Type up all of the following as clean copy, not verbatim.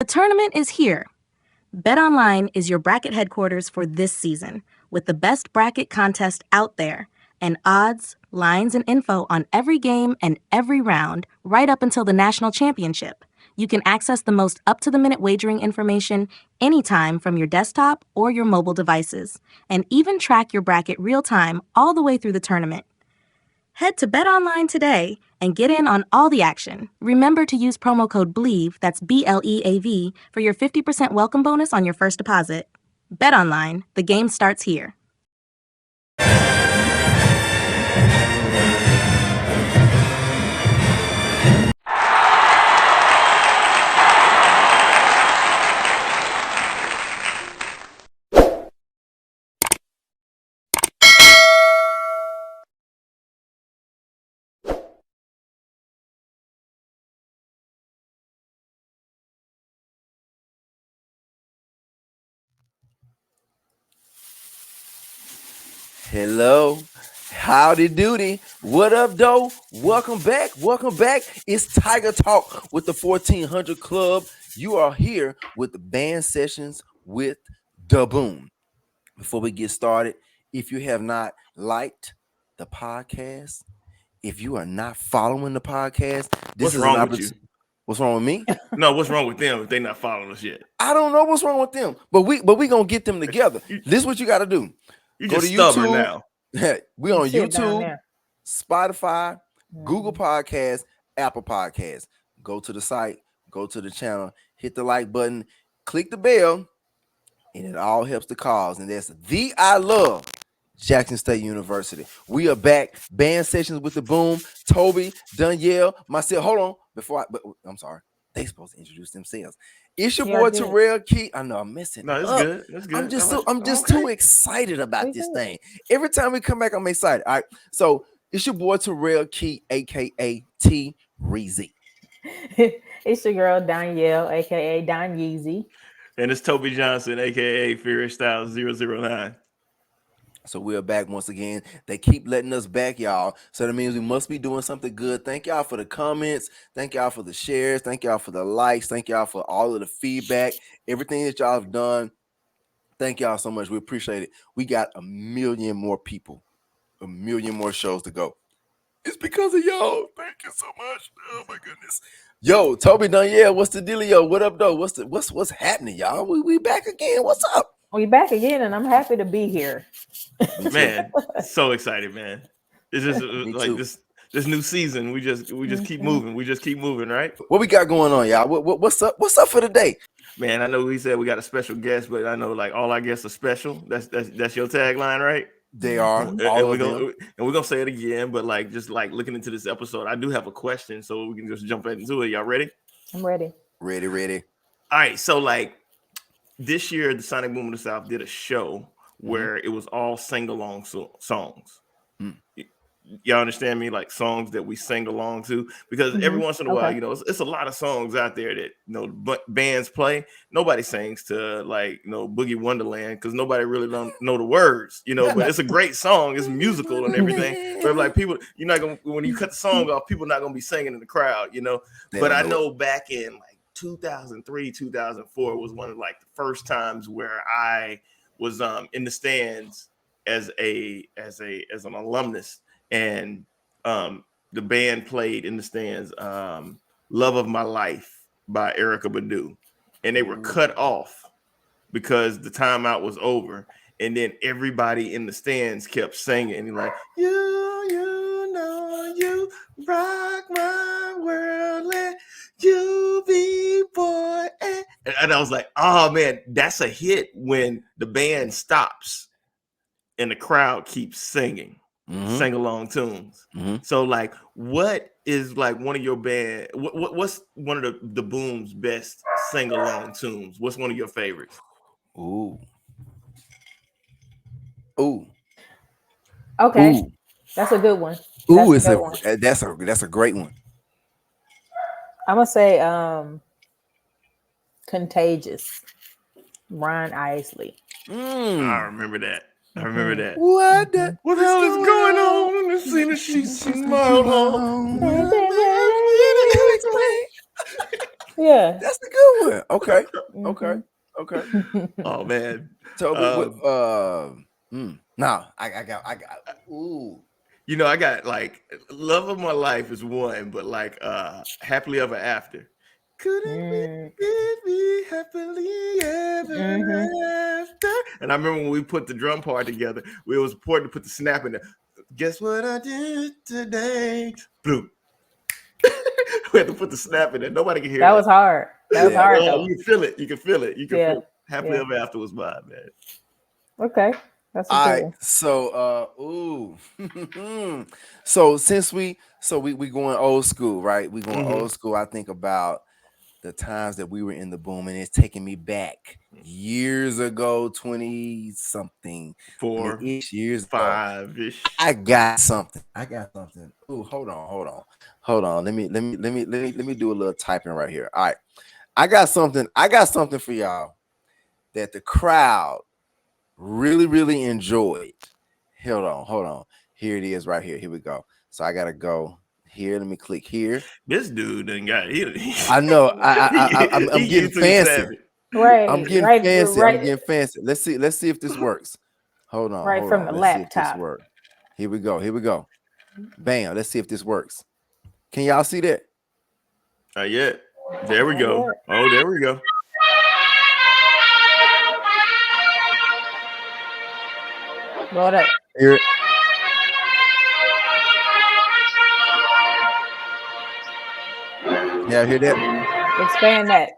tournament is here. BetOnline is your bracket headquarters for this season, with the best bracket contest out there, and odds, lines, and info on every game and every round, right up until the national championship. You can access the most up-to-the-minute wagering information anytime from your desktop or your mobile devices, and even track your bracket real-time all the way through the tournament. Head to BetOnline today and get in on all the action. Remember to use promo code BLEAV, that's BLEAV, for your 50% welcome bonus on your first deposit. BetOnline, the game starts here. Hello, howdy doody, what up, though? Welcome back. It's Tiger Talk with the 1400 Club. You are here with the band sessions with Da Boom. Before we get started, if you have not liked the podcast, if you are not following the podcast, this is an opportunity. What's wrong with me? No, what's wrong with them if they're not following us yet? I don't know what's wrong with them, but we gonna get them together. This is what you got to do. You just stubborn now. We on YouTube, Spotify, Google Podcasts, Apple Podcasts. Go to the site, go to the channel, hit the like button, click the bell, and it all helps the cause. And that's the I Love Jackson State University. We are back. Band sessions with the Boom. Toby, Danielle, myself. Hold on. I'm sorry. They supposed to introduce themselves. It's your boy Terrell Key. I know I'm messing. No, it's good. It's good. I'm just too excited about this thing. Every time we come back, I'm excited. All right. So it's your boy Terrell Key, aka T Reezy. It's your girl Danielle, aka Don Yeezy. And it's Toby Johnson, aka Furious Styles 009. So we're back once again. They keep letting us back, y'all. So that means we must be doing something good. Thank y'all for the comments. Thank y'all for the shares. Thank y'all for the likes. Thank y'all for all of the feedback. Everything that y'all have done. Thank y'all so much. We appreciate it. We got 1 million more people, 1 million more shows to go. It's because of y'all. Thank you so much. Oh my goodness. Yo, Toby Danielle, what's the dealio? What up, though? What's happening, y'all? We back again. What's up? We back again, and I'm happy to be here. Man, so excited, man. It's just like this new season. We just keep moving. We just keep moving, right? What we got going on, y'all? What's up? What's up for today? Man, I know we said we got a special guest, but I know like all our guests are special. That's your tagline, right? They are. And we're gonna say it again, but like just like looking into this episode, I do have a question, so we can just jump right into it. Y'all ready? I'm ready. Ready. All right, so like this year, the Sonic Boom of the South did a show where it was all sing-along songs. Y'all understand me? Like songs that we sing along to, because every once in a while, you know, it's a lot of songs out there that, you know, bands play. Nobody sings to like, you know, Boogie Wonderland because nobody really don't know the words, you know, but it's a great song. It's musical and everything. But like people, you're not going to, when you cut the song off, people not going to be singing in the crowd, you know. But I know back in like 2003, 2004 was one of like the first times where I was in the stands as an alumnus, and the band played in the stands Love of My Life by Erykah Badu, and they were cut off because the timeout was over, and then everybody in the stands kept singing and like you know you rock my world, let you be boy, and I was like, oh man, that's a hit when the band stops and the crowd keeps singing. Sing along tunes. So like what is like one of your band what's one of the Boom's best sing along tunes? What's one of your favorites? Ooh. Okay. Ooh. That's a good one. That's a great one. I'm gonna say Contagious, Ron Isley. I remember that. What the hell is going on? Let's see the sheets smile on. Yeah. That's the good one. Okay. Okay. Hmm. Okay. Oh man. So Um, no, I got ooh. you know, I got like Love of My Life is one, but like Happily Ever After. Couldn't Mm. be happily Hmm. ever after. And I remember when we put the drum part together, it was important to put the snap in there. Guess what I did today? Boom. We had to put the snap in there. Nobody can hear That that. was hard. That was Yeah. hard Oh, though. you can feel it. You can feel it. You can feel Yeah. it. Happily Yeah. Ever After was mine, man. Okay. That's a All good right. one. So so since we going old school, right? We going Mm-hmm. old school. I think about the times that we were in the boom, and it's taking me back years ago, 20 something, Four, ish years ago. five ish. I got something. I got something. Ooh, hold on. Let me do a little typing right here. All right. I got something. I got something for y'all that the crowd really enjoyed. Hold on. Here it is right here. Here we go. So I gotta go here. Let me click here. This dude done got I know. I'm he getting YouTube fancy. savvy. I'm Right. getting Right. fancy. I'm Right. getting fancy. Let's see if this works. Hold on, Right hold from on. the Let's see if this laptop. works. Here we go. Here we go. Bam. Let's see if this works. Can y'all see that? Not yet. There we Not go. yet. Oh, there we go. Blow it up. Hear it? Yeah, hear that? Expand that.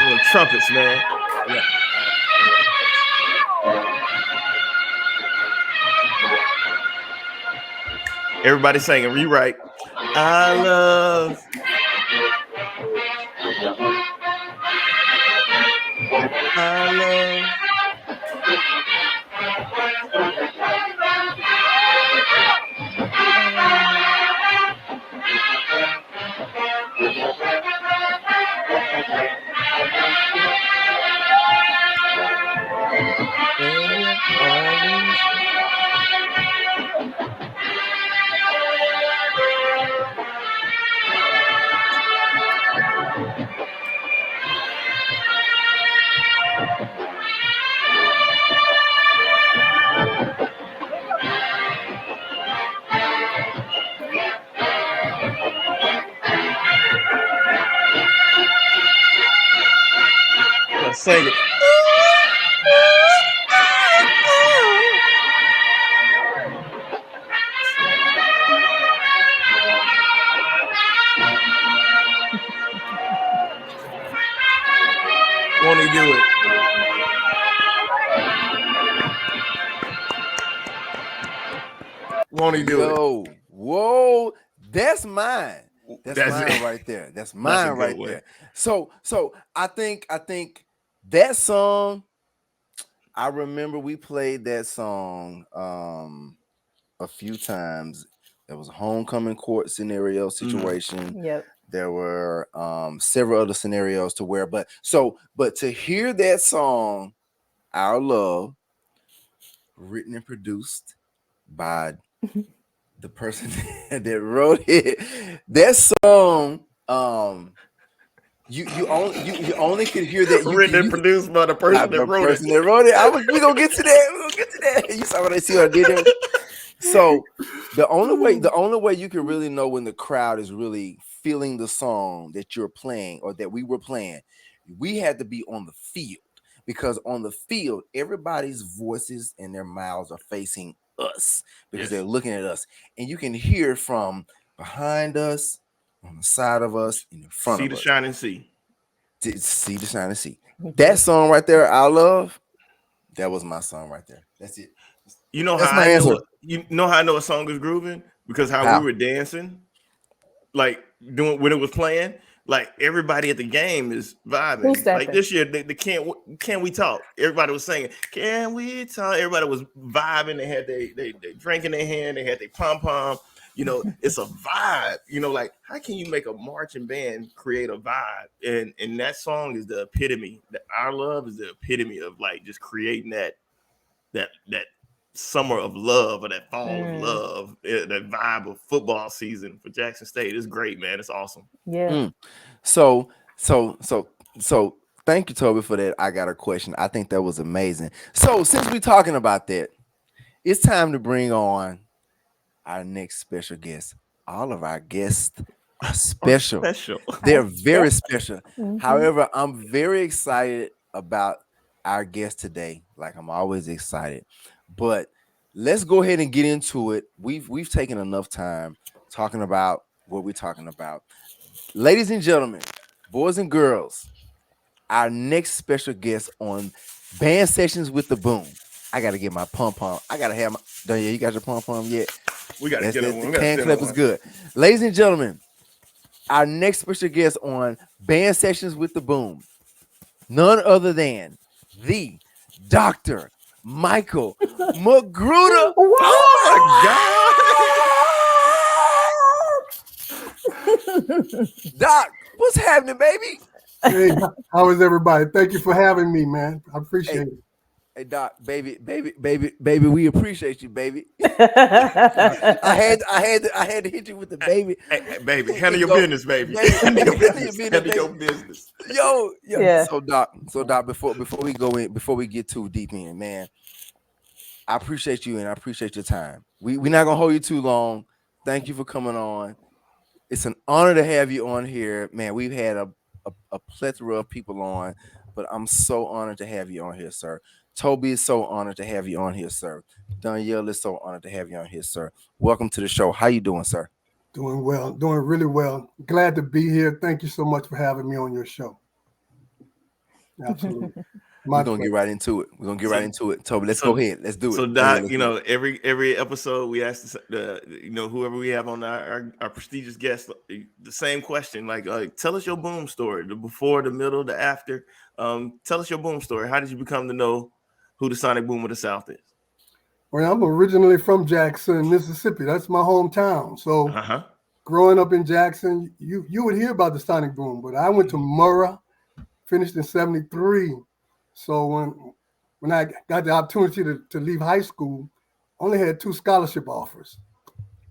Little trumpets, man. Yeah. Everybody singing. Rewrite. I love. I love. And you always. Let's sing it. Won't he do it? Won't he do it? Yo, whoa, that's mine. That's That's it. mine right there. That's That's a mine good right one. there. So I think that song, I remember we played that song a few times. There was a homecoming court scenario Mhm. situation. Yep. There were several other scenarios to where, but to hear that song, Our Love, written and produced by the person that wrote it, that song, you only could hear that Written and you produced by the by person that the wrote it. person that wrote it. We gonna get to that. We gonna get to that. You saw what I see what I did there. So the only way you can really know when the crowd is really feeling the song that you're playing or that we were playing, we had to be on the field, because on the field everybody's voices and their mouths are facing us because they're Yes. looking at us, and you can hear from behind us, on the side of us, and in front See of the us. shining sea. See the sign and see that song right there. I love. That was my song right there. That's it. You know how That's my I know answer. it? You know how I know a song is grooving? Because how we How? were dancing, like doing when it was playing. like everybody at the game is Who's vibing. Like stepping? this year, they can we talk? Everybody was singing, "Can we talk?" Everybody was vibing. They had they drink in their hand. They had their pom pom. You know, it's a vibe. You know, like how can you make a marching band create a vibe? And that song is the epitome. That Our Love is the epitome of like just creating that summer of love or that fall of love, that vibe of football season for Jackson State. It's great, man. It's awesome. Yeah. Mm. So, so, so, so, thank you, Toby, for that. I got a question. I think that was amazing. So, since we're talking about that, it's time to bring on our next special guest. All of our guests are Or special. special. They're I very special. Mm-hmm. However, I'm very excited about our guest today. Like I'm always excited. But let's go ahead and get into it. We've taken enough time talking about what we're talking about. Ladies and gentlemen, boys and girls, our next special guest on Band Sessions with the Boom. I gotta get my pom pom. I gotta have my. Danya, you got your pom pom yet? We got to That's get on that. one. The We got to can stand on clip is one. good. Ladies and gentlemen, our next special guest on Band Sessions with the Boom, none other than the Dr. Michael Magruder. Oh my God. Doc, what's happening, baby? Hey, how is everybody? Thank you for having me, man. I Hey, appreciate it. hey, Doc, baby, we appreciate you, baby. I had to hit you with the baby. Hey, baby, handle And your go, business, baby. baby, Handle your handle your business. business, Handle baby. your business. Yo. Yeah. So Doc, before we go in, before we get too deep in, man, I appreciate you and I appreciate your time. We're not gonna hold you too long. Thank you for coming on. It's an honor to have you on here, man. We've had a plethora of people on, but I'm so honored to have you on here, sir. Toby is so honored to have you on here, sir. Danielle is so honored to have you on here, sir. Welcome to the show. How you doing, sir? Doing well, doing really well. Glad to be here. Thank you so much for having me on your show. Absolutely. We're My gonna get pleasure. right into it. We're gonna get right So, into it. Toby, let's go so, ahead. Let's do it. so, Danielle, Doc, let's do it. every episode we ask whoever we have on our prestigious guest the same question. Like, tell us your boom story, the before, the middle, the after. Tell us your boom story. How did you become to know who the Sonic Boom of the South is? Well, I'm originally from Jackson, Mississippi. That's my hometown. So Uh huh. growing up in Jackson, you would hear about the Sonic Boom, but I went to Murrah, finished in '73. So when I got the opportunity to leave high school, only had two scholarship offers.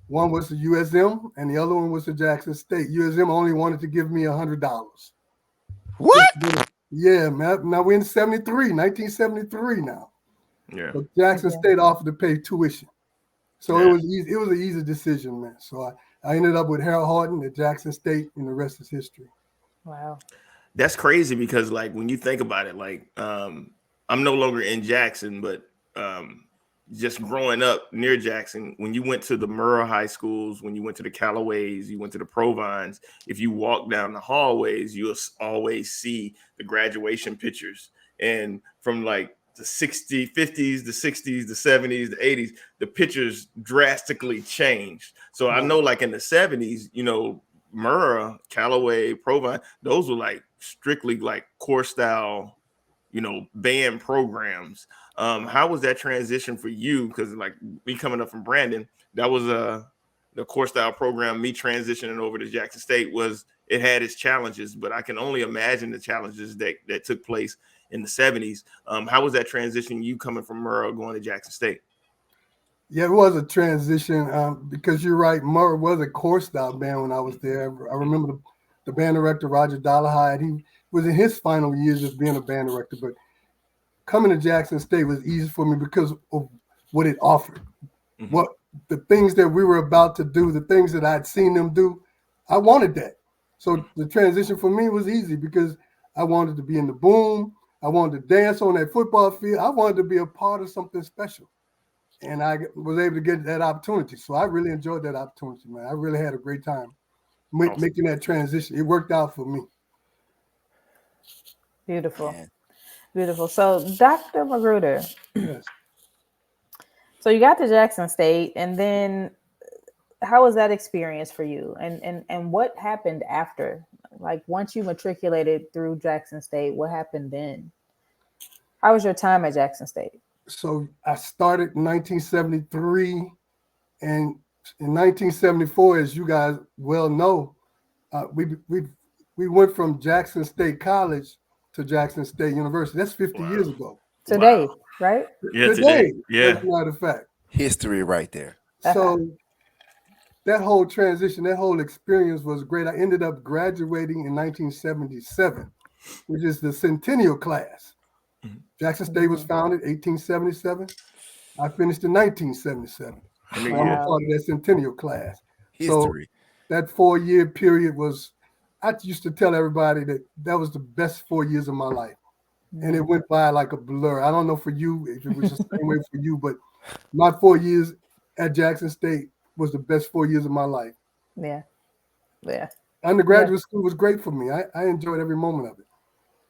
One was the USM, and the other one was the Jackson State. USM only wanted to give me $100. What? Yeah, man. Now we're in 1973 now. Yeah. But Jackson Yeah. State offered to pay tuition. So it Yeah. was easy. It was an easy decision, man. So I ended up with Harold Horton at Jackson State, and the rest is history. Wow. That's crazy because like when you think about it, like I'm no longer in Jackson, but just growing up near Jackson, when you went to the Murrah high schools, when you went to the Callaways, you went to the Provines, if you walk down the hallways, you'll always see the graduation pictures. And from like the 50s, the 60s, the 70s, the 80s, the pictures drastically changed. So I know like in the 70s, Murrah, Callaway, Provine, those were like strictly like core style, band programs. How was that transition for you? Because like me coming up from Brandon, that was the core style program. Me transitioning over to Jackson State it had its challenges, but I can only imagine the challenges that took place in the 70s. How was that transition? You coming from Murrah going to Jackson State? Yeah, it was a transition because you're right. Murrah was a core style band when I was there. I remember the band director, Roger Dollahide. He was in his final years as being a band director, but coming to Jackson State was easy for me because of what it offered. Mm-hmm. What the things that we were about to do, the things that I'd seen them do, I wanted that. So the transition for me was easy because I wanted to be in the boom. I wanted to dance on that football field. I wanted to be a part of something special. And I was able to get that opportunity. So I really enjoyed that opportunity, man. I really had a great time Awesome. making that transition. It worked out for me. Beautiful. Man. Beautiful. So, Dr. Magruder, Yes. so you got to Jackson State, and then how was that experience for you? And what happened after? Like once you matriculated through Jackson State, what happened then? How was your time at Jackson State? So I started in 1973, and in 1974, as you guys well know, uh, we we we went from Jackson State College to Jackson State University. That's 50 years Wow. ago. Today, Wow. right? Yeah, Today, today. as Yeah. a matter of fact. History right there. So that whole transition, that whole experience was great. I ended up graduating in 1977, which is the centennial class. Mhm. Jackson State was founded 1877. I finished in 1977. How many So I'm a years? Wow. part of that centennial class. So History. that 4 year period was, I used to tell everybody that that was the best 4 years of my life. And it went by like a blur. I don't know for you if it was the same way for you, but my 4 years at Jackson State was the best 4 years of my life. Yeah. Yeah. Yeah. Undergraduate school was great for me. I enjoyed every moment of it.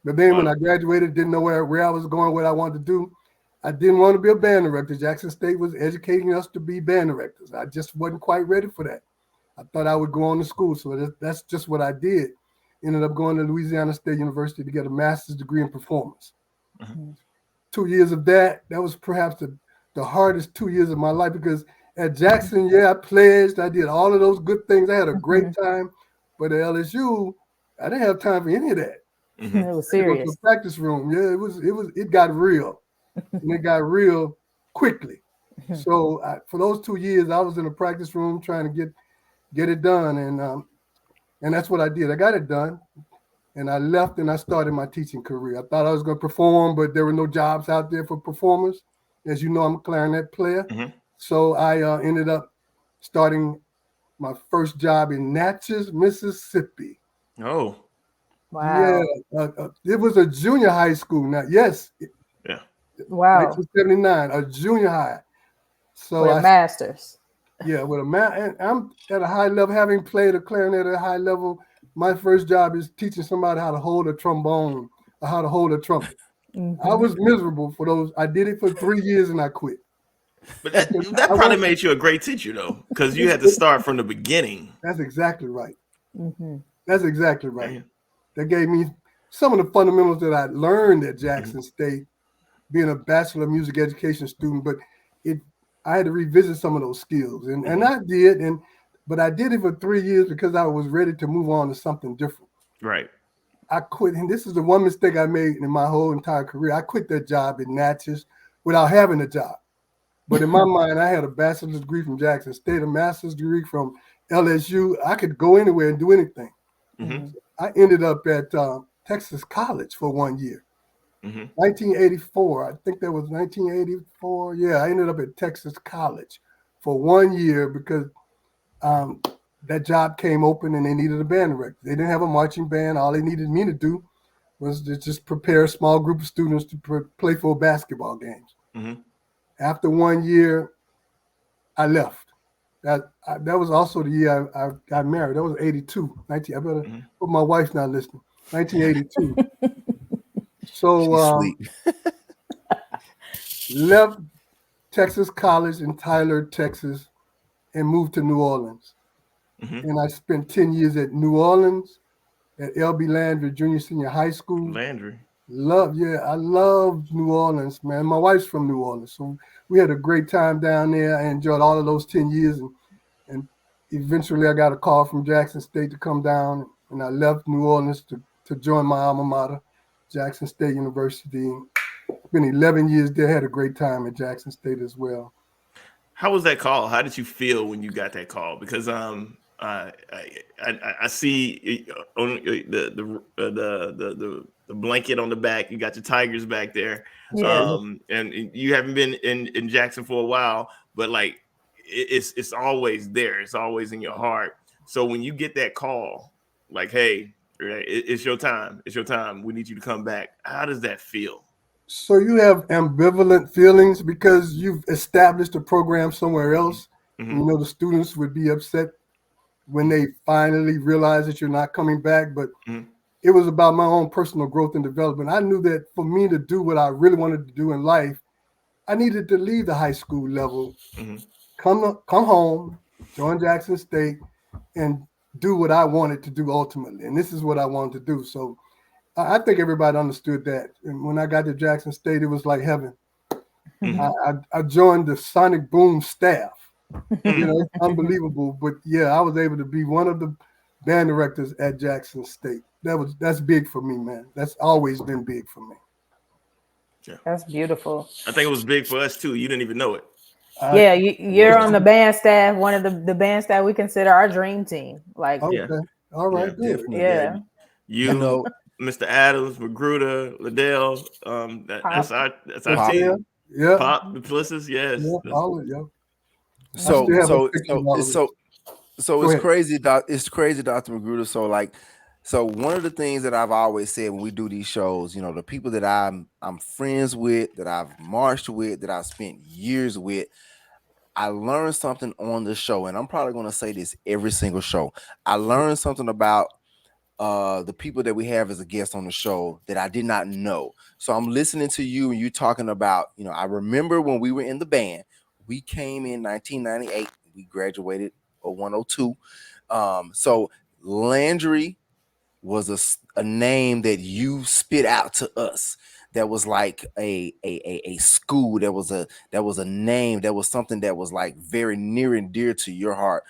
But then when Wow. I graduated, didn't know where I was going, what I wanted to do. I didn't want to be a band director. Jackson State was educating us to be band directors. I just wasn't quite ready for that. I thought I would go on to school, so that's just what I did. Ended up going to Louisiana State University to get a master's degree in performance. Mhm. 2 years of that was perhaps the hardest 2 years of my life because at Jackson, yeah, I pledged, I did all of those good things. I had a great time. But at LSU, I didn't have time for any of that. Mhm. It was I had to go to serious. the practice room. Yeah, it got real. And it got real quickly. So for those 2 years, I was in the practice room trying to get it done, and that's what I did. I got it done, and I left and I started my teaching career. I thought I was going to perform, but there were no jobs out there for performers. As you know, I'm a clarinet player, Mhm. so I ended up starting my first job in Natchez, Mississippi. Oh, Yeah, Wow. it was a junior high school. Now, yes, yeah. Wow. 1979, a junior high. So With a master's. yeah, with a man, and I'm at a high level, having played a clarinet at a high level. My first job is teaching somebody how to hold a trombone or how to hold a trumpet. I Mm-hmm. was miserable for those. I did it for 3 years and I quit. But I that said, that I probably want. made you a great teacher though, because you had to start from the beginning. That's exactly right. Mm-hmm. That's exactly right. Yeah. That gave me some of the fundamentals that I learned at Mhm. Jackson State, being a Bachelor of Music Education student. But it, I had to revisit some of those skills, and Mhm. I did. But I did it for 3 years because I was ready to move on to something different. Right. I quit, and this is the one mistake I made in my whole entire career. I quit that job in Natchez without having a job. But in my mind, I had a bachelor's degree from Jackson State, a master's degree from LSU. I could go anywhere and do anything. Mhm. I ended up at Texas College for 1 year, Mhm. 1984. I think that was 1984. Yeah, I ended up at Texas College for 1 year because um, that job came open and they needed a band director. They didn't have a marching band. All they needed me to do was to just prepare a small group of students to play for basketball games. Mhm. After 1 year, I left. That was also the year I got married. That was 82. 19, I better Mhm. hope my wife's not listening. 1982. So She sleep. left Texas College in Tyler, Texas, and moved to New Orleans. Mhm. And I spent 10 years at New Orleans at LB Landry Junior Senior High School. Landry. I love New Orleans, man. My wife's from New Orleans, so we had a great time down there. I enjoyed all of those 10 years, and eventually I got a call from Jackson State to come down, and I left New Orleans to join my alma mater, Jackson State University. Been 11 years there. Had a great time at Jackson State as well. How was that call? How did you feel when you got that call? Because I see on the blanket on the back. You got your Tigers back there, Yeah. and you haven't been in Jackson for a while, but like it's always there. It's always in your heart. So when you get that call, like, hey, it's your time. It's your time. We need you to come back. How does that feel? So you have ambivalent feelings because you've established a program somewhere else, and Mm-hmm. you know the students would be upset when they finally realize that you're not coming back. But Mm-hmm. it was about my own personal growth and development. I knew that for me to do what I really wanted to do in life, I needed to leave the high school level, Mm-hmm. come home, join Jackson State, and do what I wanted to do ultimately, and this is what I wanted to do. So I think everybody understood that. And when I got to Jackson State, it was like heaven. I joined the Sonic Boom staff. It's unbelievable. But yeah, I was able to be one of the band directors at Jackson State. That's big for me, man. That's always been big for me. Yeah. That's beautiful. I think it was big for us too. You didn't even know it. Yeah, you're on the band staff, one of the band staff we consider our dream team. Like, Okay. Yeah. All right, Yeah, good. definitely. yeah, You, Mr. Adams, Magruder, Liddell. That's Pop. our Pop. team. Yeah, Pop, Duplessis, yes. yeah, all of you. I So still have a so picture so of all it's of it. so Go it's ahead. crazy, Doc. It's crazy, Dr. Magruder. So one of the things that I've always said when we do these shows, the people that I'm friends with, that I've marched with, that I've spent years with, I learned something on the show, and I'm probably going to say this every single show. I learned something about the people that we have as a guest on the show that I did not know. So I'm listening to you and you talking about, I remember when we were in the band, we came in 1998, we graduated 0102. So Landry was a name that you spit out to us that was like a school, that was a name, that was something that was like very near and dear to your heart.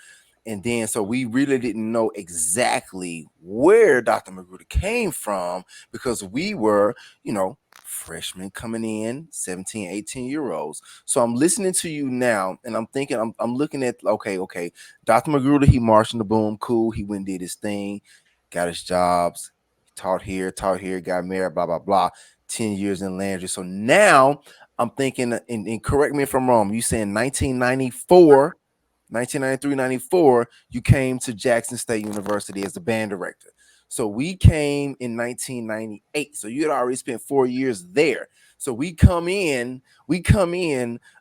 And then so we really didn't know exactly where Dr. Magruder came from, because we were, freshmen coming in, 17, 18-year olds. So I'm listening to you now and I'm thinking, I'm looking at, okay, Dr. Magruder, he marched in the boom, cool, he went and did his thing, got his jobs, taught here, got married, blah, blah, blah. 10 years in Landry. So now I'm thinking, and correct me if I'm wrong, you saying 1994, 1993, 94, you came to Jackson State University as the band director. So we came in 1998. So you had already spent 4 years there. So we come in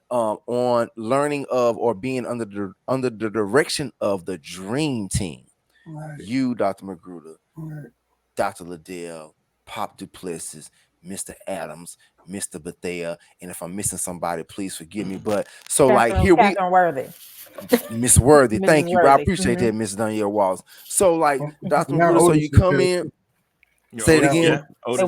on learning of, or being under the direction of the dream team. Right, You, Dr. Magruder, right. Dr. Liddell, Pop Duplessis, Mr. Adams, Mr. Bethea, and if I'm missing somebody, please forgive me. But so like here we, Catherine Worthy, Miss Worthy, Mrs. thank you, bro. I Worthy. appreciate that, Miss Danielle Walls. So like Dr. And our Magruder, so you oldest is come there in, too. Your say it Otis, again, yeah. Otis.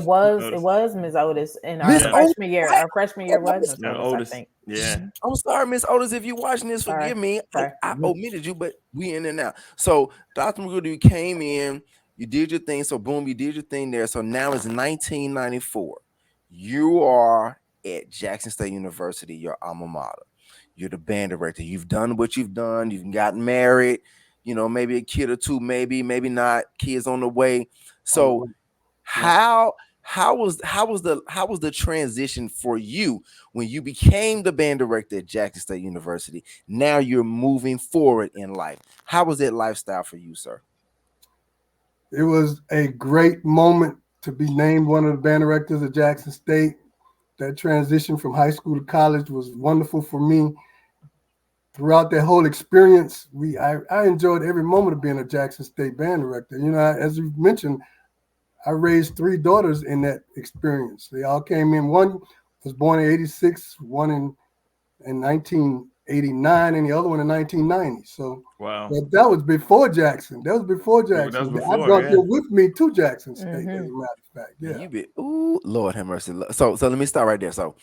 It was Ms. Otis in our Miss Yeah. Otis. freshman year. What? Our freshman Oh, year my was Ms. Yeah, Otis, I Otis. think. Yeah. I'm sorry, Miss Otis, if you're watching this, Sorry. forgive me. Sorry. I omitted you, but we in there now. So Dr. Magruder, you came in, you did your thing. So boom, you did your thing there. So now it's 1994. You are at Jackson State University, your alma mater. You're the band director. You've done what you've done. You've gotten married. Maybe a kid or two, maybe not. Kids on the way. On the So way. Yeah. how was the transition for you when you became the band director at Jackson State University? Now you're moving forward in life. How was that lifestyle for you, sir? It was a great moment to be named one of the band directors at Jackson State. That transition from high school to college was wonderful for me. Throughout that whole experience, I enjoyed every moment of being a Jackson State band director. As you mentioned, I raised three daughters in that experience. They all came in. One was born in '86, one in 1989, and the other one in 1990. So Wow. that was before Jackson. That was before That was Jackson. I before, brought yeah. them with me to Jackson State, as a Mm-hmm. matter of fact. And Yeah. you be, ooh, Lord have mercy. So let me start right there. So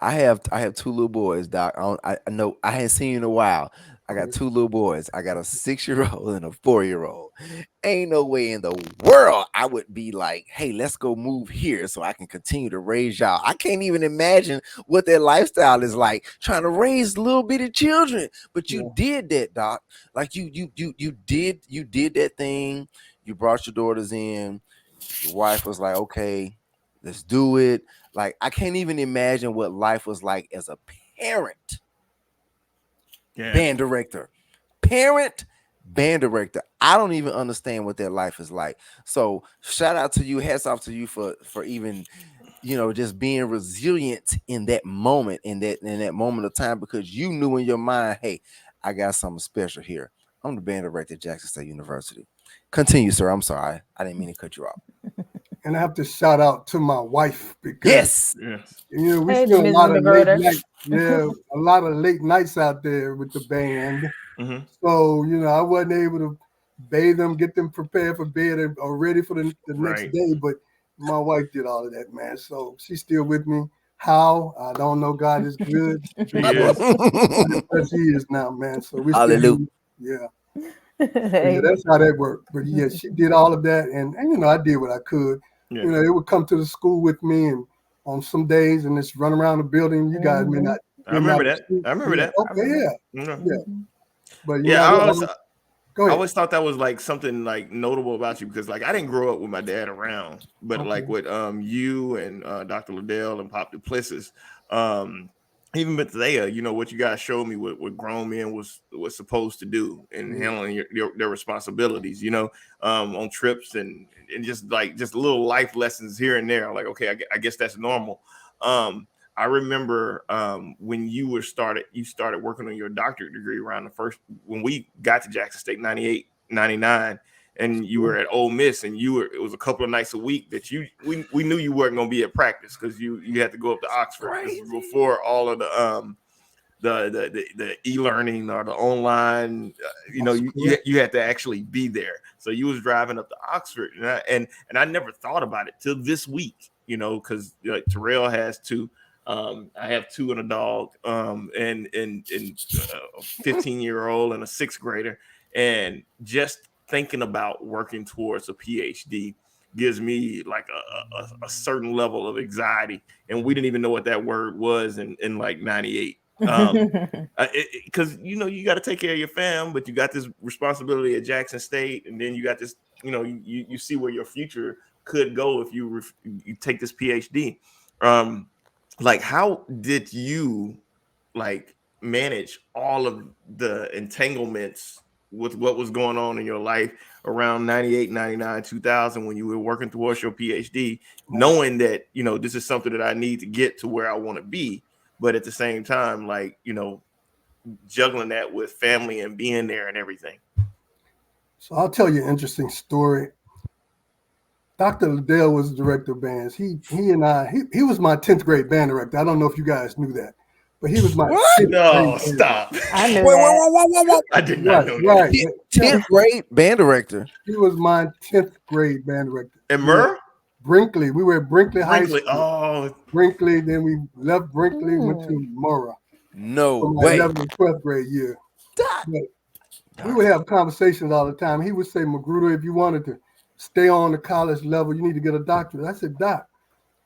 I have two little boys, Doc. I know I hadn't seen you in a while. I got two little boys. I got a 6-year-old and a 4-year-old. Ain't no way in the world I would be like, hey, let's go move here so I can continue to raise y'all. I can't even imagine what that lifestyle is like, trying to raise little bitty children. But you Yeah. did that, Doc. Like you did that thing. You brought your daughters in. Your wife was like, okay, let's do it. Like, I can't even imagine what life was like as a parent, Yeah. band director. Parent, band director. I don't even understand what that life is like. So shout out to you, hats off to you for even, just being resilient in that moment, in that moment of time, because you knew in your mind, hey, I got something special here. I'm the band director at Jackson State University. Continue, sir. I'm sorry. I didn't mean to cut you off. And I have to shout out to my wife because Yes. Yes. we Hey, spent a Mrs. lot of late Magruder. nights. Yeah, a lot of late nights out there with the band. Mm-hmm. So I wasn't able to bathe them, get them prepared for bed or ready for the next Right. day. But my wife did all of that, man. So she's still with me. How? I don't know. God is good. She But is. as he is now, man. So we're still Hallelujah. yeah. So yeah, that's how that worked. But yeah, she did all of that, and I did what I could. Yeah. They would come to the school with me, and on some days, and just run around the building. You guys may not I remember have that. seen- I remember yeah, that. okay, yeah, Yeah. yeah. But Yeah, I always, go I ahead. always thought that was like something like notable about you because like I didn't grow up with my dad around, but Okay. like with you and Dr. Liddell and Pop Duplessis, even Bethea, what you guys showed me what grown men was supposed to do and handling their responsibilities, on trips and just little life lessons here and there. Like, okay, I guess that's normal. I remember when you started working on your doctorate degree around when we got to Jackson State 98, 99, and you were at Ole Miss, and it was a couple of nights a week that we knew you weren't going to be at practice because you had to go up to Oxford. This was before all of the e-learning or the online, you had to actually be there. So you was driving up to Oxford, and I never thought about it till this week, because Terrell has two. I have two and a dog, and a 15-year-old and a sixth grader. And just thinking about working towards a PhD gives me like a certain level of anxiety. And we didn't even know what that word was in like 98. Because you got to take care of your fam, but you got this responsibility at Jackson State, and then you got this, you see where your future could go if you take this PhD. Like, how did you like manage all of the entanglements with what was going on in your life around 98, 99, 2000 when you were working towards your PhD, knowing that, this is something that I need to get to where I want to be, but at the same time, like, juggling that with family and being there and everything? So I'll tell you an interesting story. Dr. Liddell was the director of bands. He was my 10th grade band director. I don't know if you guys knew that, but he was my 10th No, grade band stop. I knew Wait, that. I did not director. know Right, that. right. 10th grade band director. He was my 10th grade band director. And We were at Murr? Brinkley. We were at Brinkley High Brinkley. School. Oh, Brinkley, then we left Brinkley, went to Murrah No for my way. 11th and 12th grade year. Doc. But we would have conversations all the time. He would say, Magruder, if you wanted to stay on the college level, you need to get a doctorate. I said, Doc,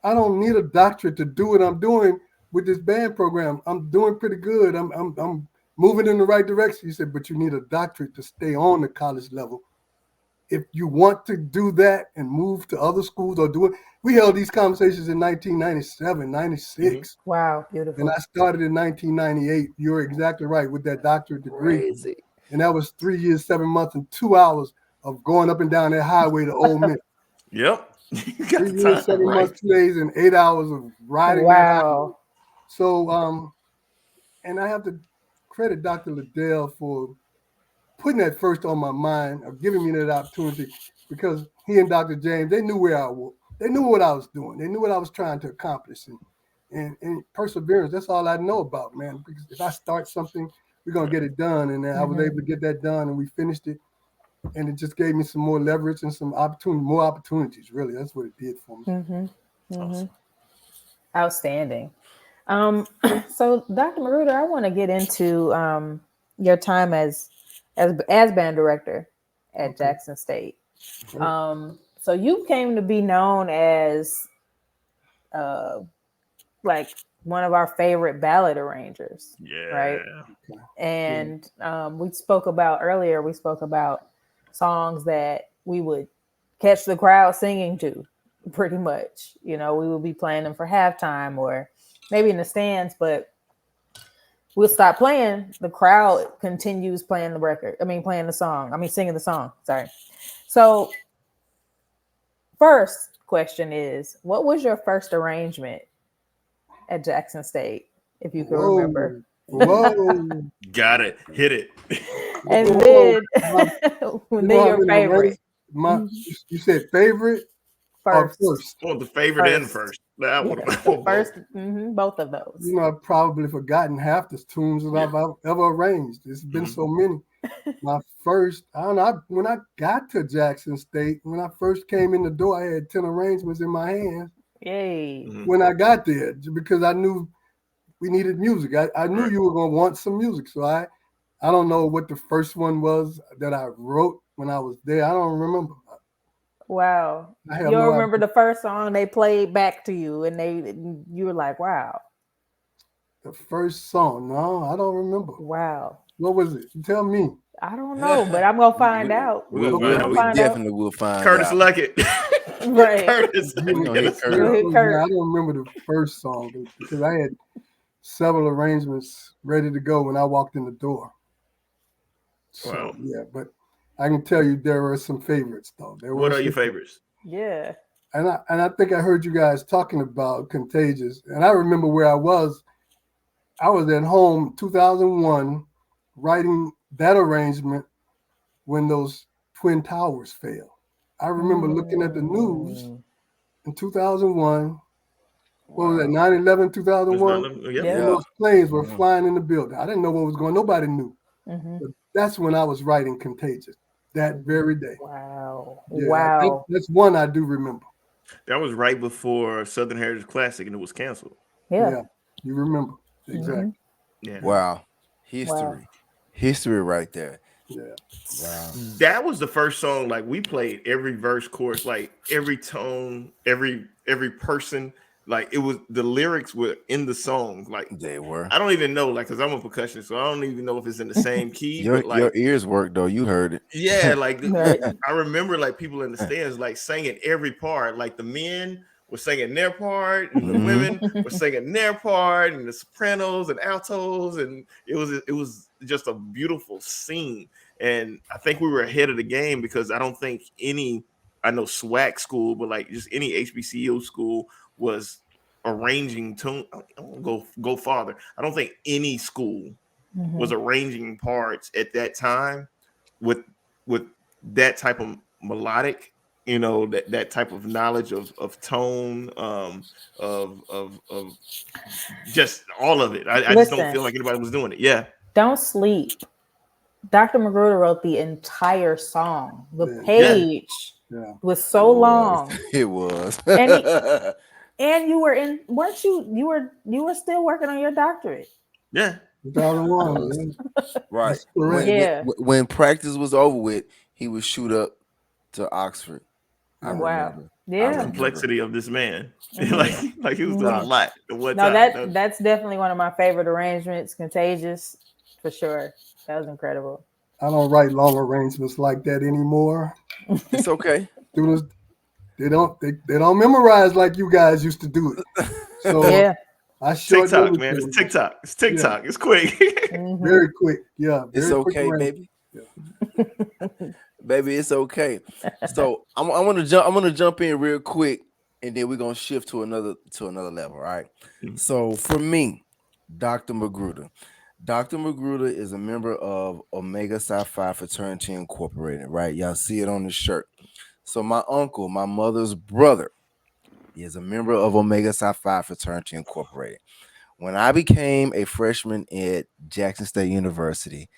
I don't need a doctorate to do what I'm doing with this band program. I'm doing pretty good. I'm moving in the right direction. He said, but you need a doctorate to stay on the college level. If you want to do that and move to other schools or do it, we held these conversations in 1997, 96. Wow, beautiful. And I started in 1998. You're exactly right with that doctorate degree. Crazy. And that was 3 years, 7 months, and 2 hours of going up and down that highway to Ole Miss. yep. You got 3 the years, time 7 right. months, 2 days, and 8 hours of riding that highway. Wow. So, and I have to credit Dr. Liddell for putting that first on my mind, of giving me that opportunity, because he and Dr. James, they knew where I was. They knew what I was doing. They knew what I was trying to accomplish. And perseverance, that's all I know about, man. Because if I start something, we're going to get it done. And I was able to get that done, and we finished it. And it just gave me some more leverage and some more opportunities, really. That's what it did for me. Awesome. Outstanding. So Dr. Magruder, I want to get into your time as band director at Jackson State. So you came to be known as like one of our favorite ballad arrangers. Yeah. Right. And we spoke about songs that we would catch the crowd singing to, pretty much. We would be playing them for halftime or maybe in the stands, but we'll stop playing. The crowd continues playing playing the song. Singing the song. Sorry. So first question is, what was your first arrangement at Jackson State, if you can remember? Whoa. Got it. Hit it. And then your favorite. You said favorite First. or first? Well, the favorite and first. That one. First, both of those. I've probably forgotten half the tunes that I've ever arranged. There's been so many. My first, I don't know, when I got to Jackson State, when I first came in the door, I had 10 arrangements in my hands Yay. when I got there because I knew we needed music. I knew Right. you were going to want some music. So I don't know what the first one was that I wrote when I was there. I don't remember. Wow. I have You no remember idea. the first song they played back to you and you were like, wow. The first song. No, I don't remember. Wow. What was it? Tell me. I don't know, but I'm gonna find out. We're gonna Okay. find We're out. gonna We find out. definitely will find Curtis out. Luckett. Right. Curtis. You We gonna hit the Curtis. We'll first hit one, Kurt. I don't remember the first song because I had several arrangements ready to go when I walked in the door. So Wow. yeah, but I can tell you there were some favorites though. There What were are your some, favorites? Yeah. and I think I heard you guys talking about Contagious, and I remember where I was. I was at home 2001 writing that arrangement when those twin towers fell. I remember looking at the news Mm. in 2001. What was that, Wow. 9/11, There's not 2001? Yep. Yep. When Yeah. those planes were Yeah. flying in the building. I didn't know what was going on. Nobody knew. Mm-hmm. But that's when I was writing Contagious, that very day. Wow. Yeah, Wow. that's one I do remember. That was right before Southern Heritage Classic, and it was canceled. Yeah. Yeah, you remember. Mm-hmm. Exactly. Yeah. Wow. Wow. History right there. Yeah. Wow. That was the first song. Like we played every verse, chorus, like every tone, every person. Like it was the lyrics were in the song. Like They were. I don't even know, like, because I'm a percussionist, so I don't even know if it's in the same key. Your But like, ears worked though. You heard yeah, like Right. I remember like people in the stands like singing every part. Like the men were singing their part, and the Mhm. women were singing their part, and the sopranos and altos, and it was just a beautiful scene. And I think we were ahead of the game because I don't think I know SWAC school, but like just any HBCU school was arranging tune. I won't go farther. I don't think any school Mm-hmm. was arranging parts at that time with with that type of melodic, that type of knowledge of tone, of just all of it. I just don't Listen, feel like anybody was doing it. Yeah. don't sleep. Dr. Magruder wrote the entire song. The Yeah. Yeah. page Yeah. was so long. It was. And and you were in, weren't you? You were still working on your doctorate. Yeah. 2001. Yeah. Right. That's correct. Yeah. When practice was over with, he would shoot up to Oxford. I Wow. remember. Yeah. Complexity of this man. Mhm. like he was doing a Mhm. lot at one No, time. that's definitely one of my favorite arrangements. Contagious, for sure. That was incredible. I don't write long arrangements like that anymore. It's okay. Students, they don't memorize like you guys used to do it. So Yeah. I shorten TikTok, man. everything. It's TikTok. It's TikTok. It's quick. Mhm. Very quick. Yeah. It's Very quick okay, arrangement. baby. Baby, it's okay. So I want to jump. I'm gonna jump in real quick, and then we're gonna shift to another level. All right. Mhm. So for me, Dr. Magruder. Dr. Magruder is a member of Omega Psi Phi Fraternity Incorporated. Right. Y'all see it on the shirt. So my uncle, my mother's brother, is a member of Omega Psi Phi Fraternity Incorporated. When I became a freshman at Jackson State University,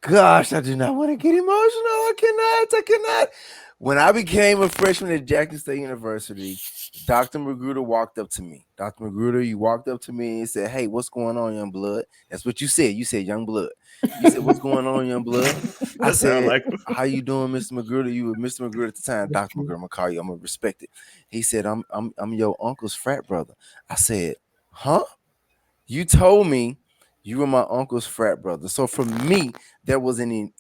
gosh, I do not want to get emotional. I cannot. When I became a freshman at Jackson State University, Dr. Magruder walked up to me. Dr. Magruder, you walked up to me and said, "Hey, what's going on, young blood?" That's what you said. You said, "Young blood." You said, "What's going on, young blood?" I That sound said, like "How you doing, Mr. Magruder?" You were Mr. Magruder at the time. Dr. Magruder, I'm gonna call you. I'm gonna respect it. He said, I'm your uncle's frat brother." I said, "Huh?" You told me you were my uncle's frat brother. So for me, there was an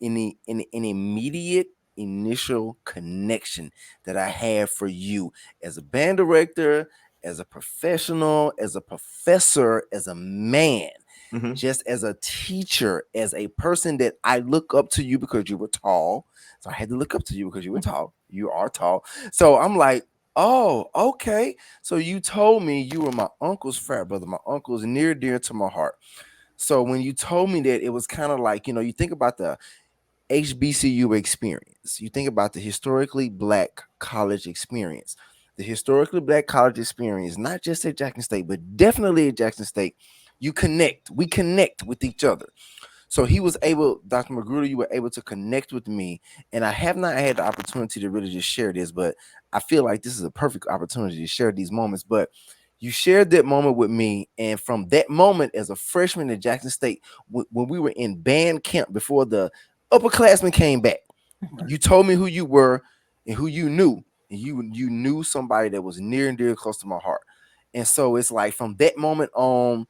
immediate initial connection that I had for you as a band director, as a professional, as a professor, as a man, Mhm. just as a teacher, as a person that I look up to you because you were tall. So I had to look up to you because you were tall. You are tall. So I'm like, oh, okay. So you told me you were my uncle's frat brother. My uncle's near dear to my heart. So when you told me that, it was kind of like, you think about the HBCU experience. You think about the historically black college experience. The historically black college experience, not just at Jackson State, but definitely at Jackson State, we connect with each other. So he was able, Dr. Magruder, you were able to connect with me, and I have not had the opportunity to really just share this, but I feel like this is a perfect opportunity to share these moments. But you shared that moment with me, and from that moment, as a freshman at Jackson State, when we were in band camp before the upperclassmen came back, you told me who you were and who you knew, and you knew somebody that was near and dear close to my heart. And so it's like from that moment on,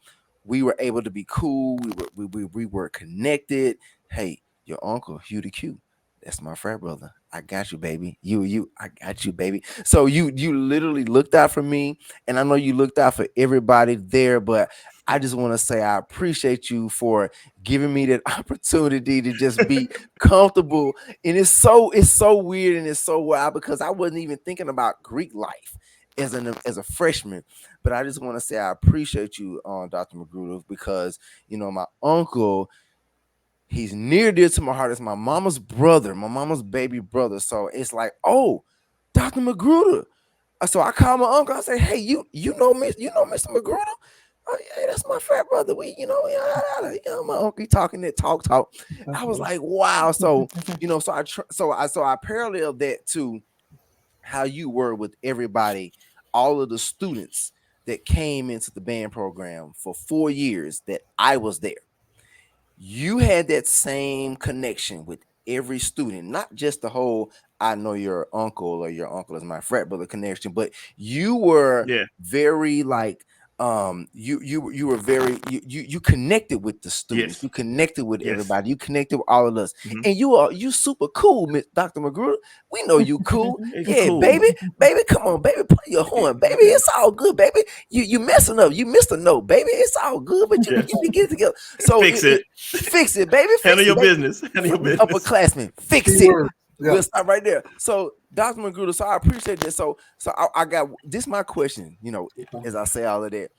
we were able to be cool. We were connected. Hey, your uncle Hugh the Q, that's my frat brother. I got you, baby. I got you, baby. So you literally looked out for me, and I know you looked out for everybody there. But I just want to say I appreciate you for giving me that opportunity to just be comfortable. And it's so weird and it's so wild because I wasn't even thinking about Greek life as a freshman. But I just want to say I appreciate you, Dr. Magruder, because my uncle, he's near dear to my heart. It's my mama's brother, my mama's baby brother. So it's like, oh, Dr. Magruder. So I call my uncle. I say, hey, you know Mr. Magruder? Oh yeah, that's my frat brother. My uncle he talking that talk. I was like, wow. So so I paralleled that to how you were with everybody, all of the students that came into the band program for 4 years that I was there. You had that same connection with every student, not just the whole I know your uncle or your uncle is my frat brother connection, but you were Yeah. very like you were very you connected with the students, Yes. you connected with Yes. everybody, you connected with all of us, Mhm. and you super cool, Miss Dr. Magruder. We know you cool. It's Yeah, cool. baby, come on, baby, play your horn, baby. It's all good, baby. You messing up, you missed a note, baby. It's all good, but you Yeah. can get it together. So Fix it. fix it, baby. Handle Fix it, your baby. business. Handle your business. Upperclassmen, fix it. Keyword. Yeah. We'll stop right there. So, Dr. Magruder, so I appreciate that. So I got this. My question, as I say all of that,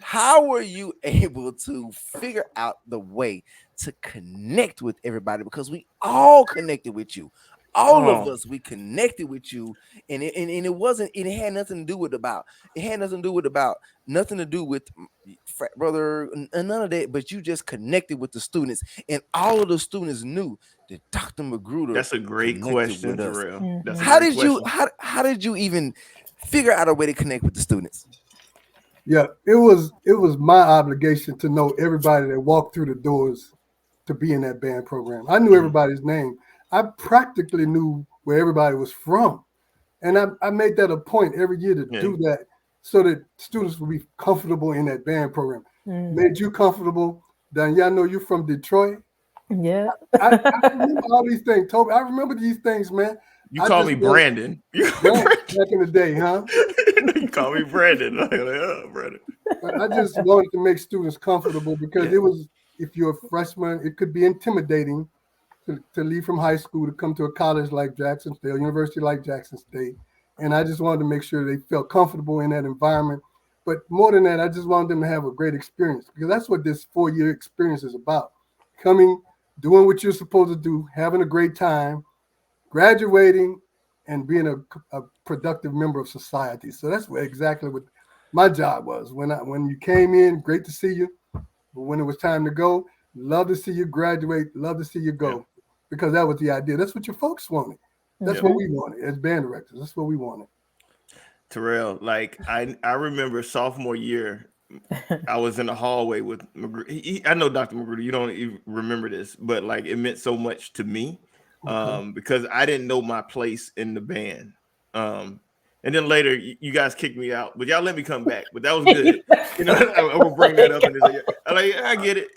how were you able to figure out the way to connect with everybody? Because we all connected with you. All of Oh, us, we connected with you, and it wasn't. It had nothing to do with about. It had nothing to do with about. Nothing to do with frat brother and none of that. But you just connected with the students, and all of the students knew that Dr. Magruder that's a great connected question, with us. Terrell. That's a Mhm. How great did you? question. How did you even figure out a way to connect with the students? Yeah, it was my obligation to know everybody that walked through the doors to be in that band program. I knew Mhm. everybody's name. I practically knew where everybody was from. And I made that a point every year to Yeah. do that so that students would be comfortable in that band program. Mm. Made you comfortable. Then y'all know you're from Detroit. Yeah. I remember all these things, Toby. I remember these things, man. You I call just me want Brandon. You call me right Brandon. back in the day, huh? You call me Brandon. Like, oh, Brandon. But I just wanted to make students comfortable because Yeah. it was, if you're a freshman, it could be intimidating to leave from high school to come to a college like Jackson State, or university like Jackson State. And I just wanted to make sure they felt comfortable in that environment. But more than that, I just wanted them to have a great experience because that's what this 4 year experience is about. Coming, doing what you're supposed to do, having a great time, graduating, and being a productive member of society. So that's exactly what my job was. When you came in, great to see you. But when it was time to go, love to see you graduate, love to see you Yeah. go. Because that was the idea. That's what your folks wanted. That's Yeah. what Mhm. we wanted as band directors. That's what we wanted. Terrell, like I remember sophomore year, I was in the hallway with Magruder. I know Dr. Magruder, you don't even remember this, but like it meant so much to me Okay. because I didn't know my place in the band. Um, and then later you guys kicked me out, but y'all let me come back. But that was good. You know, I will bring that up and say, I get it.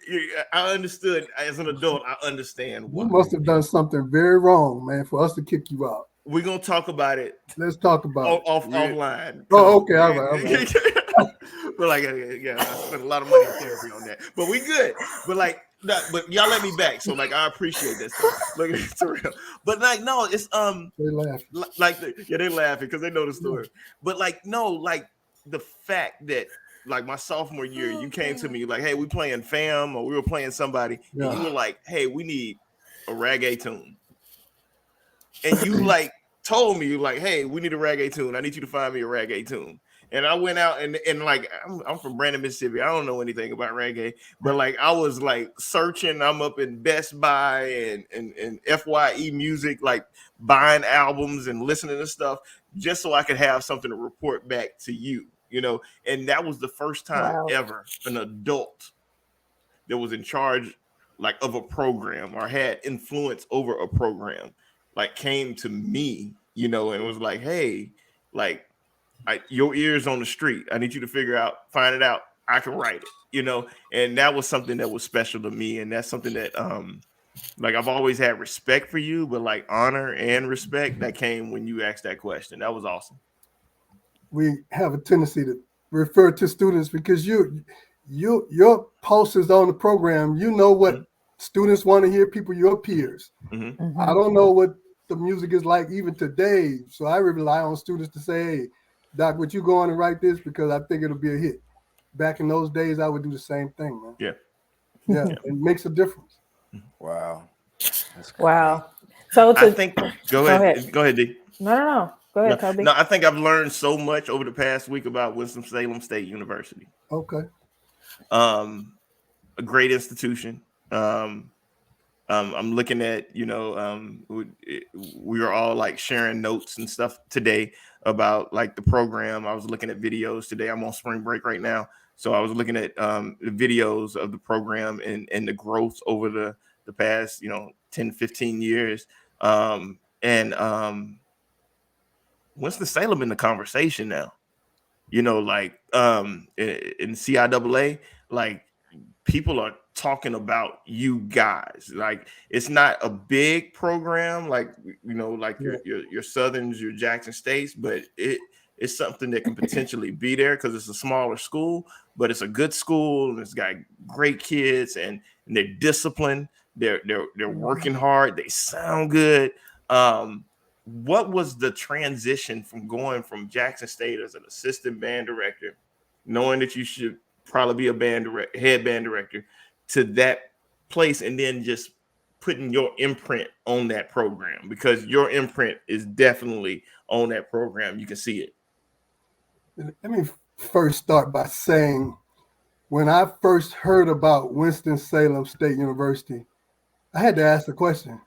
I understood as an adult. I understand You why. must have done something very wrong, man, for us to kick you out. We're gonna talk about it Let's talk about it. offline Oh, because okay. All right. All right. but like yeah, I spent a lot of money in therapy on that. But we good. But like but y'all let me back. So like I appreciate that stuff. Like it's real. But like no, it's They laugh. like yeah, they're laughing because they know the Yeah. story. But like no, like the fact that like my sophomore year, you came to me like, hey, we playing fam or we were playing somebody, and you Yeah. were like, hey, we need a reggae tune. And you like told me like, hey, we need a reggae tune. I need you to find me a reggae tune. And I went out and like I'm from Brandon, Mississippi. I don't know anything about reggae, but like I was like searching. I'm up in Best Buy and FYE Music, like buying albums and listening to stuff just so I could have something to report back to you, you know. And that was the first time Wow. ever an adult that was in charge like of a program or had influence over a program like came to me, you know, and was like, hey, like your ears on the street. I need you to find it out. I can write it, you know, and that was something that was special to me. And that's something that, like I've always had respect for you, but like honor and respect that came when you asked that question. That was awesome. We have a tendency to refer to students because your posters on the program, you know what students want to hear, people, your peers. Mm-hmm. I don't know what the music is like even today. So I rely on students to say, hey, Doc, would you go on and write this? Because I think it'll be a hit. Back in those days, I would do the same thing, man. Yeah. Yeah, it makes a difference. Wow. Wow. So I think go ahead. Go ahead, D. No. Go ahead, Toby. No, I think I've learned so much over the past week about Winston-Salem State University. Okay. A great institution. I'm looking at, you know, we were all like sharing notes and stuff today about like the program. I was looking at videos today. I'm on spring break right now. So I was looking at the videos of the program and the growth over the past, you know, 10, 15 years. Winston-Salem in the conversation now, you know, like in CIAA, like people are talking about you guys. Like it's not a big program, like you know, like your Southerns, your Jackson States, but it's something that can potentially be there because it's a smaller school, but it's a good school and it's got great kids and they're disciplined. They're working hard. They sound good. What was the transition from going from Jackson State as an assistant band director, knowing that you should probably be a head band director, to that place and then just putting your imprint on that program? Because your imprint is definitely on that program. You can see it. Let me first start by saying when I first heard about Winston-Salem State University, I had to ask the question,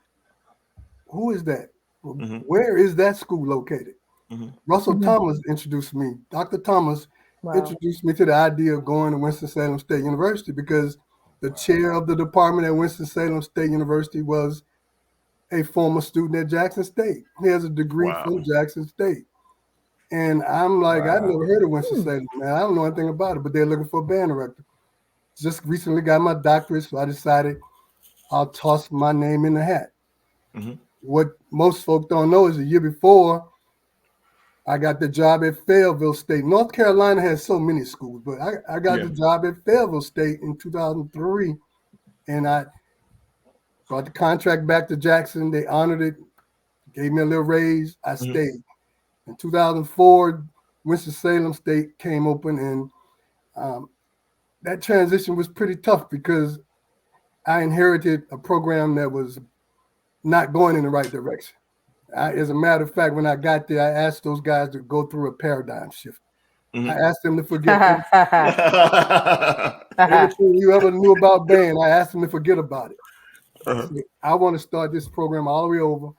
who is that? Mm-hmm. Where is that school located? Mm-hmm. Russell Thomas introduced me. Dr. Thomas introduced me to the idea of going to Winston-Salem State University because the chair of the department at Winston-Salem State University was a former student at Jackson State. He has a degree from Jackson State. And I'm like, I've never heard of Winston-Salem, man. I don't know anything about it, but they're looking for a band director. Just recently got my doctorate, so I decided I'll toss my name in the hat. Mm-hmm. What most folk don't know is the year before, I got the job at Fayetteville State. North Carolina has so many schools, but I got the job at Fayetteville State in 2003, and I brought the contract back to Jackson. They honored it, gave me a little raise. I stayed. In 2004, Winston-Salem State came open, and that transition was pretty tough because I inherited a program that was not going in the right direction. As a matter of fact, when I got there, I asked those guys to go through a paradigm shift. I asked them to forget everything you ever knew about band. I asked them to forget about it. So I want to start this program all the way over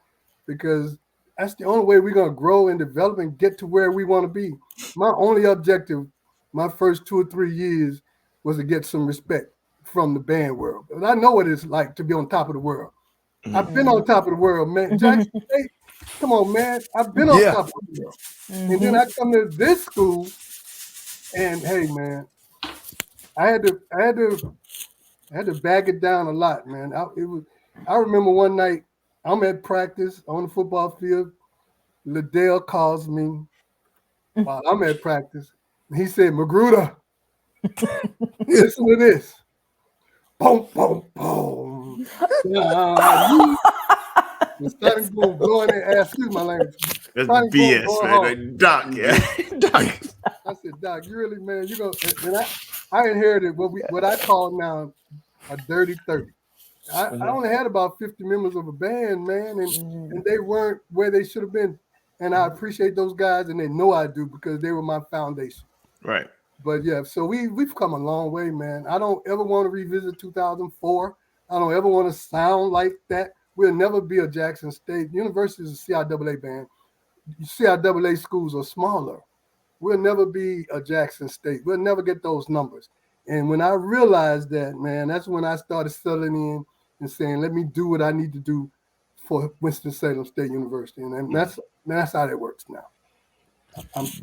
because that's the only way we're going to grow and develop and get to where we want to be. My only objective, my first 2 or 3 years, was to get some respect from the band world. But I know what it's like to be on top of the world. I've been on top of the world, man. Jackson State, come on, man. I've been on top of the world. And then I come to this school, and hey, man, I had to back it down a lot, man. I remember one night I'm at practice on the football field. Liddell calls me while I'm at practice. And he said, Magruder, listen to this. Boom, boom, boom. The sonic boom blowing their ass. Excuse my language. That's sonic BS, man. Like, Doc, Doc. I said, Doc, you really, man, you go. And I inherited what I call now a dirty 30. I only had about 50 members of a band, man, and they weren't where they should have been. and I appreciate those guys, and they know I do because they were my foundation. Right. But yeah, so we've come a long way, man. I don't ever want to revisit 2004. I don't ever want to sound like that. We'll never be a Jackson State. University is a CIAA band. CIAA schools are smaller. We'll never be a Jackson State. We'll never get those numbers. And when I realized that, man, that's when I started settling in and saying, let me do what I need to do for Winston-Salem State University. And that's how that works now.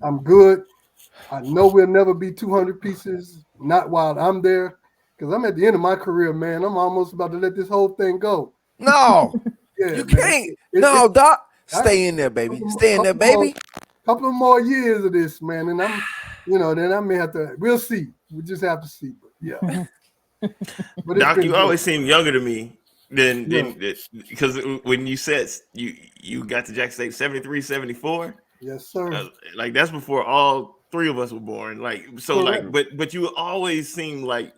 I'm good. I know we'll never be 200 pieces, not while I'm there, because I'm at the end of my career, man. I'm almost about to let this whole thing go. No, Yeah, you man. can't. No, Doc, I stay in there, baby. Stay in there, couple more, baby. couple of more years of this, man, and then I may have to. We'll see. We just have to see. But yeah, but it's Doc, been you good. always seem younger to me than Yeah. because when you said you got to Jackson State 73, 74, Yes, sir. like that's before all three of us were born. Like so, Correct. like but you always seem like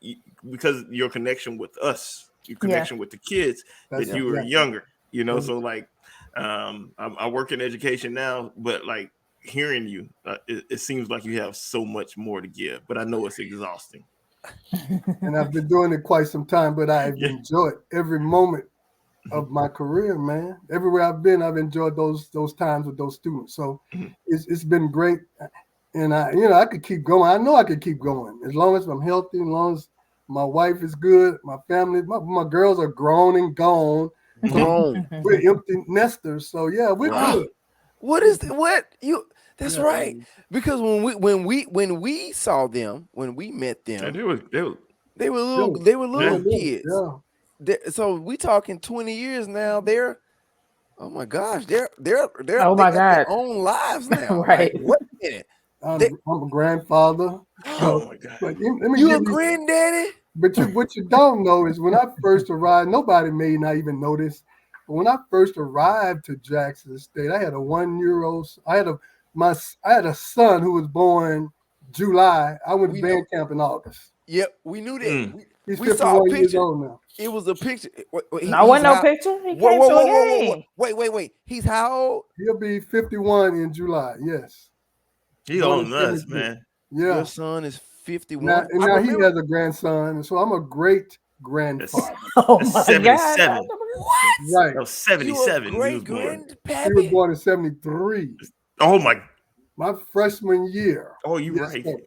because your connection with us, your Yeah. connection with the kids, that That's you were exactly. younger. You know, That's so like I work in education now, but like hearing you, it seems like you have so much more to give. But I know it's exhausting. and I've been doing it quite some time, but I've Yeah. enjoyed every moment of my career, man. Everywhere I've been, I've enjoyed those times with those students. So Mhm. it's been great, and I could keep going. I know I could keep going as long as I'm healthy, as long as my wife is good, my family, my girls are grown and gone, so Grown. we're empty nesters. So yeah, we're Ah, good. what is what you? That's Yeah, right. Because when we saw them, when we met And them, they was they were little. yeah, They were yeah, yeah. little yeah, kids. yeah. So we talking 20 years now. They're oh my gosh, they're Oh they my got their God. own lives now. Like Right. wait a minute, they I'm a grandfather. Oh So, my god. but let me you give a you. granddaddy? But what you don't know is when I first arrived, nobody may not even notice. But when I first arrived to Jackson State, I had a 1 year old. I had a son who was born July. I went to We know. band camp in August. Yep, we knew that. Mm. He's We saw a 51 years picture. old now. It was a picture. No, He's wasn't no how? picture. He Whoa, came whoa, to a whoa, whoa, whoa, whoa! game. Wait. He's how old? He'll be 51 in July. Yes, He born in on us, 73. man. Your Yeah. son is Now 51. and I now he remember. has a grandson, and so I'm a great That's grandfather. Oh that's my God. 77. What? Right. That was You a 77 he was great born. He was grandpappy? born in 73. Oh my. My freshman year. Oh, you Yes, right. sir.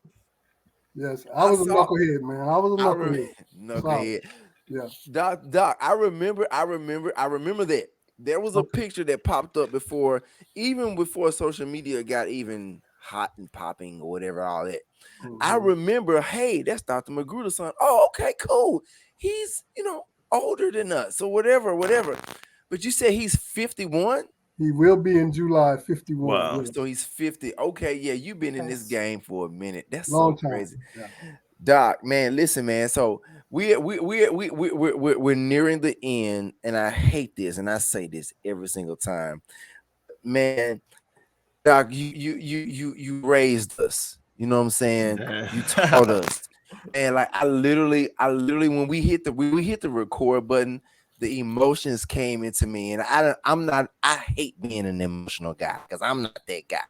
Yes, I I was a saw. knucklehead, man. I was a I remember. knucklehead. Solid. Knucklehead. Yeah. Doc. I remember that there was a Okay. picture that popped up before, even before social media got even hot and popping or whatever. All that. I Mhm. remember. Hey, that's Dr. Magruder's son. Oh, okay, cool. He's older than us, or whatever. But you said he's 51. He will be in July 51. Wow. Yeah. So he's 50. Okay, yeah, you've been in this That's game for a minute. That's Long so time. crazy. Yeah. Doc, man, listen, man. So we're nearing the end, and I hate this, and I say this every single time. Man, Doc, you raised us. You know what I'm saying? You taught us. And like I literally when we hit the record button, the emotions came into me, and I hate being an emotional guy because I'm not that guy.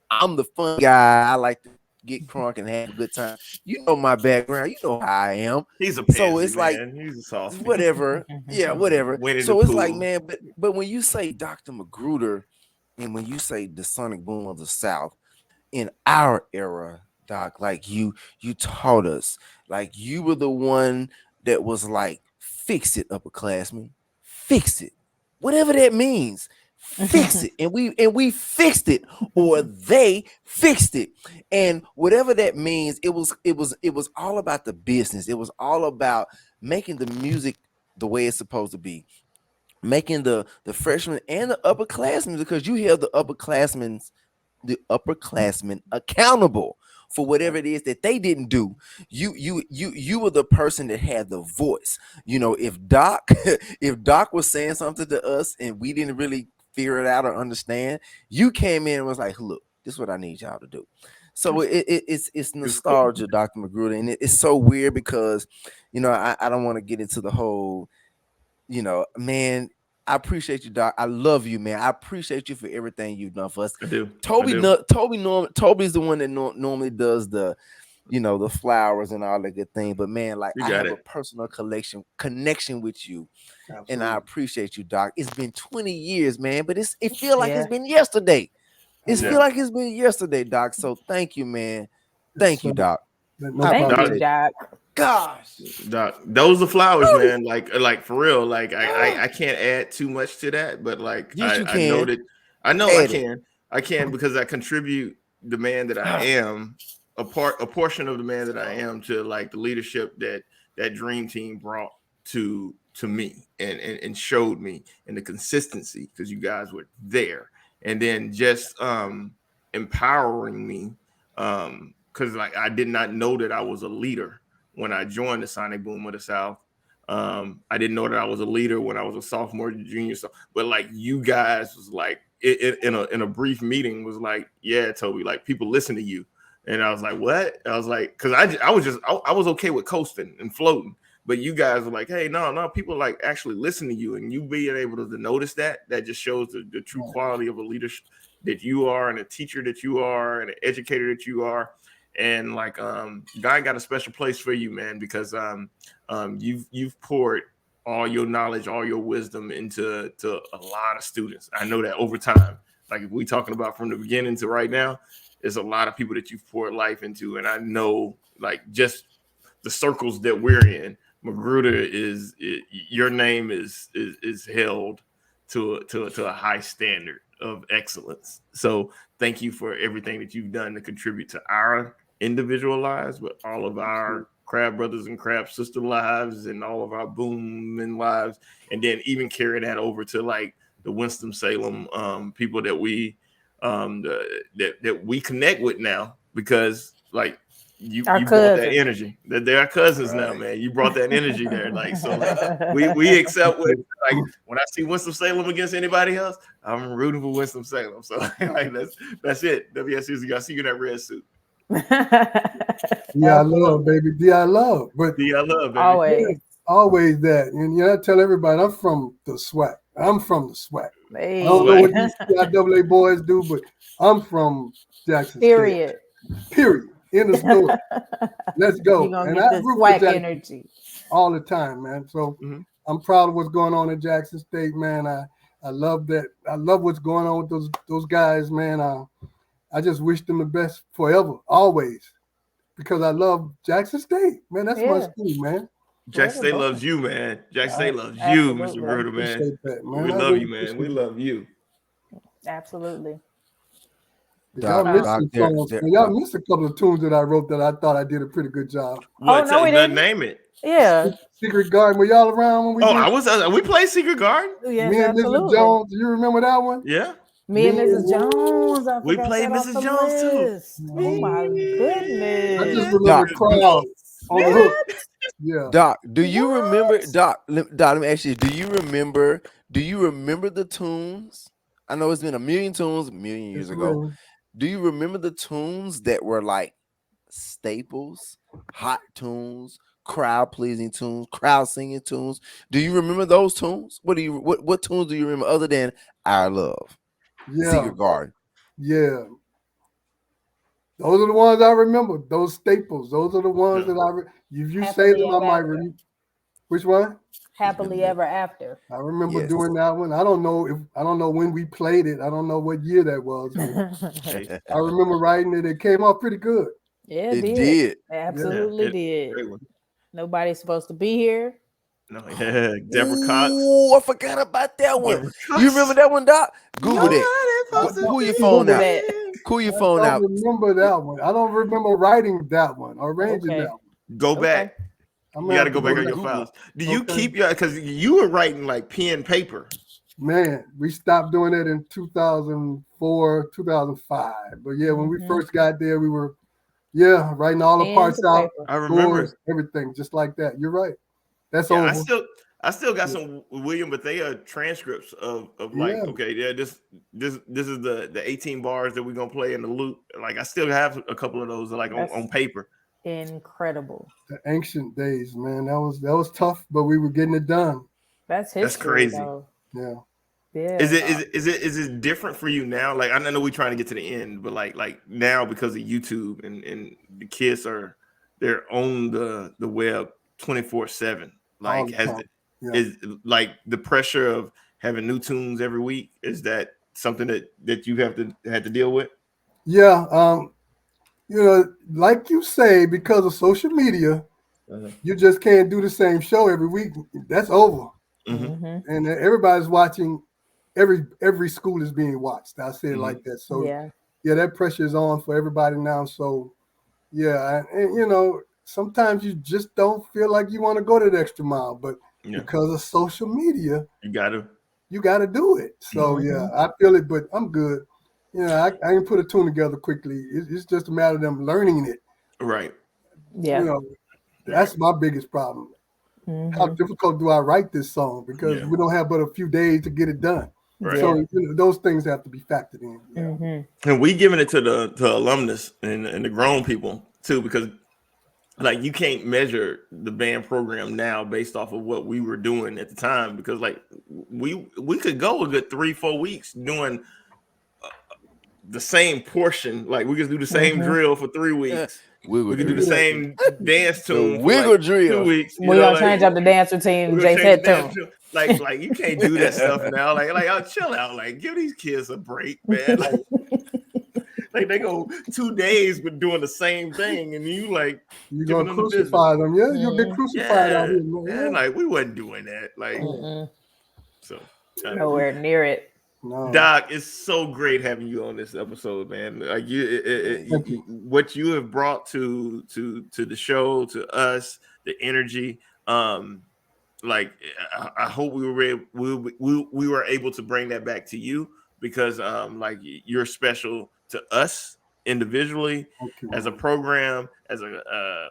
I'm the fun guy. I like to get crunk and have a good time. You know my background. You know how I am. He's a So pansy, it's like man. He's a softie. whatever. Yeah, whatever. Winnie the So it's like, Pooh. man, but when you say Dr. Magruder and when you say the Sonic Boom of the South in our era, Doc, like you taught us, like you were the one that was like, fix it, upperclassmen, fix it, whatever that means. Fix it, and we fixed it, or they fixed it, and whatever that means, it was all about the business. It was all about making the music the way it's supposed to be, making the freshmen and the upperclassmen, because you held the upperclassmen accountable for whatever it is that they didn't do. You were the person that had the voice. If Doc if Doc was saying something to us and we didn't really figure it out or understand, you came in and was like, look, this is what I need y'all to do. So it's It's cool. nostalgia, Dr. Magruder, and it's so weird because I don't want to get into the whole, man, I appreciate you, Doc. I love you, man. I appreciate you for everything you've done for us. I do. Toby, I do. Toby's the one that normally does the, the flowers and all that good thing. But man, like You I got have a it. personal connection with you, and I Absolutely. appreciate you, Doc. It's been 20 years, man, but it feel like Yeah. it's been yesterday. It Yeah. feel like it's been yesterday, Doc. So thank you, man. Thank you, So, Doc. no I Thank problem. you, appreciate it. Doc. Gosh. Doc, those are flowers, Woo! man. Like for real. Like I can't add too much to that, but like Yes, you I know can. that I know I Add it. can. I can because I contribute the man that I am, a portion of the man that I am to like the leadership that dream team brought to me and showed me, and the consistency because you guys were there, and then just empowering me because like I did not know that I was a leader when I joined the Sonic Boom of the South. I didn't know that I was a leader when I was a sophomore, junior. So, but like you guys was like in a brief meeting was like, yeah, Toby, like people listen to you, and I was like, what? I was like, because I was okay with coasting and floating, but you guys were like, hey, no, people like actually listen to you, and you being able to notice that just shows the true quality of a leader that you are, and a teacher that you are, and an educator that you are. And like God got a special place for you, man, because you've poured all your knowledge, all your wisdom into a lot of students. I know that over time, like if we talking about from the beginning to right now, there's a lot of people that you've poured life into, and I know like just the circles that we're in, Magruder your name is held to a high standard of excellence. So thank you for everything that you've done to contribute to our individual lives, but all of our crab brothers and crab sister lives and all of our booming lives, and then even carry that over to like the Winston-Salem people that we that we connect with now, because like Our you brought that cousin. energy. That they're our cousins now, man. You brought that energy there. Like so like we accept what like when I see Winston-Salem against anybody else, I'm rooting for Winston-Salem. So like that's it. WSU, I see you in that red suit. Yeah, I love, baby. I love. But D, I love, baby. Always. always that. And I tell everybody I'm from the SWAC. I'm from the SWAC. Hey. I don't know what these CIAA boys do, but I'm from Jackson Period. State. Period. End of story. Let's go. You're gonna And get I this root for SWAC Jackson energy. all the time, man. So I'm proud of what's going on in Jackson State, man. I love that. I love what's going on with those guys, man. I just wish them the best forever, always, because I love Jackson State, man. That's my school, man. Jackson State loves you, man. Jackson State loves you, Absolutely. Mr. Bruder, man. Appreciate that, man. We I love really you, man. We appreciate love you. Absolutely. Y'all missed some songs, man. Y'all Doc. missed a couple of tunes that I wrote that I thought I did a pretty good job. What? no, we didn't. Name it. Yeah. Secret Garden. Were y'all around when we did? I was. We played Secret Garden. Yes, Me and Mrs. absolutely. Jones. Do you remember that one? Yeah. Me and Mrs. Jones. I We forgot played that off Mrs. the Jones list. too. Oh my I just goodness. remember Doc, crowd on the hook. Yeah. Doc, do you remember Doc? Doc, let me ask you. Do you remember the tunes? I know it's been a million tunes a million years ago. Do you remember the tunes that were like staples, hot tunes, crowd pleasing tunes, crowd singing tunes? Do you remember those tunes? What tunes do you remember other than "Our Love"? Yeah. Secret Garden. Yeah. Those are the ones I remember. Those staples. Those are the ones that if you say them, I might remember. Which one? Happily Ever After. I remember doing that one. I don't know when we played it. I don't know what year that was. I remember writing it. It came out pretty good. Yeah, it did. Absolutely did. Nobody's supposed to be here. No, yeah, Deborah Cox. Oh, I forgot about that one. You remember that one, Doc? Google that. Pull your phone out. Pull your phone out. I don't remember that one. I don't remember writing that one, arranging that one. Go back. You got to go back on your files. Do you keep your, because you were writing like pen paper? Man, we stopped doing it in 2004, 2005. But yeah, when we first got there, we were, writing all the parts out. I remember everything just like that. You're right. That's over. I still got some William Bethea transcripts of like, okay, this is the 18 bars that we're gonna play in the loop. Like I still have a couple of those like on paper. Incredible. The ancient days, man. That was tough, but we were getting it done. That's history. That's crazy. Though. Yeah. Yeah. Is it different for you now? Like I know we're trying to get to the end, but like now because of YouTube and the kids they're on the web 24/7. All Like the has time. Yeah. is like the pressure of having new tunes every week, is that something that you had to deal with? Yeah. Like you say, because of social media, you just can't do the same show every week. That's over. Mm-hmm. And everybody's watching. Every school is being watched. I say it Mm-hmm. like that. So Yeah. that pressure is on for everybody now. So yeah, and sometimes you just don't feel like you want to go that extra mile, but Yeah, because of social media, you got to. you got to do it. So yeah, I feel it, but I'm good. I can put a tune together quickly. It's just a matter of them learning it. Right. Yeah. That's my biggest problem. How Mm-hmm. difficult do I write this song? Because Yeah. we don't have but a few days to get it done. Right. So those things have to be factored in. Yeah. Mm-hmm. And we giving it to the alumnus and the grown people too, because like you can't measure the band program now based off of what we were doing at the time, because like we could go a good 3-4 weeks doing the same portion. Like we could do the same drill for 3 weeks. Wiggle We could do the drill. same dance The tune for wiggle like drill. 2 weeks. We're gonna change up the dance routine. We're gonna Jay change said the dance tune. tune. Like you can't do that stuff now. Like I'll chill out. Like give these kids a break, man. Like they go 2 days with doing the same thing, and you like You're giving gonna them the business. crucify them. Yeah, you'll get crucified out Yeah, here, man. man. Like we wasn't doing that. Like so. Nowhere near it. No. Doc, it's so great having you on this episode, man. Like what you have brought to the show, to us, the energy. Like I hope we were able to bring that back to you, because like you're special to us individually, as a program, as a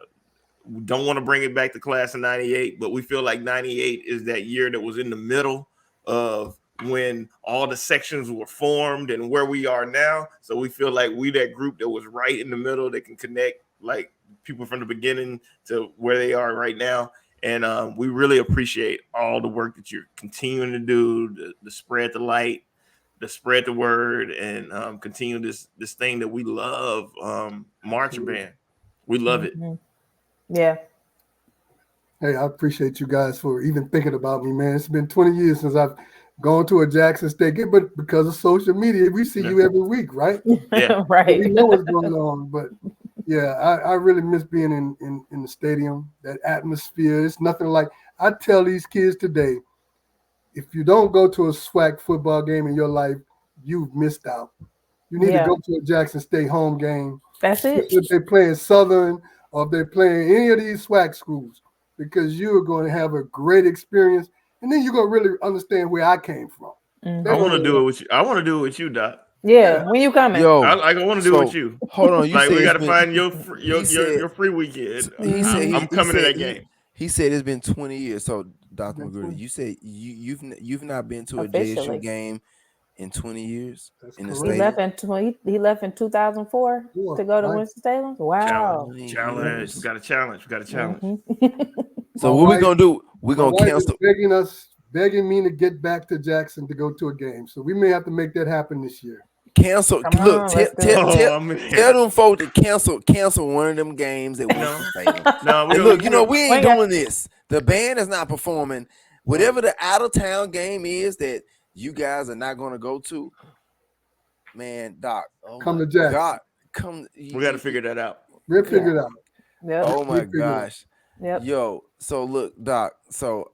we don't want to bring it back to class of 98, but we feel like 98 is that year that was in the middle of when all the sections were formed and where we are now. So we feel like we that group that was right in the middle that can connect like people from the beginning to where they are right now. And we really appreciate all the work that you're continuing to do, the spread the light, the spread the word, and continue this thing that we love, marching band. We love it. Yeah. Hey, I appreciate you guys for even thinking about me, man. It's been 20 years since I've gone to a Jackson State game, but because of social media, we see you every week, right? Yeah. Right. We know what's going on, but yeah, I really miss being in the stadium, that atmosphere. It's nothing like, I tell these kids today, if you don't go to a SWAC football game in your life, you've missed out. You need to go to a Jackson State home game. That's it. If they're playing Southern or if they're playing any of these SWAC schools, because you're going to have a great experience, and then you're going to really understand where I came from. I want to do it with you. I want to do it with you, Doc. Yeah. When you coming? Yo, I want to do it with you. Hold on, you like said we got to it's find been- your free weekend. He said I'm coming to that game. He said it's been 20 years. So, Dr. Magruder, you said you've not been to a Officially. JSU game in 20 years in the correct. stadium. He left in 2004 to go to Winston-Salem. Wow. Challenge. We got a challenge. So what we gonna do? We're My gonna wife cancel. is begging me to get back to Jackson to go to a game. So we may have to make that happen this year. Cancel. Come Look, on, tell let's go. them folks to cancel one of them games at Winston Stadium. No, And look, we ain't got- doing this. The band is not performing. Whatever the out of town game is that you guys are not going to go to, man, Doc, Come to Jackson. God, come. we got to figure that out. We'll figure it out. Yep. Oh my figure it out. gosh, Yep. yo. So look, Doc. So,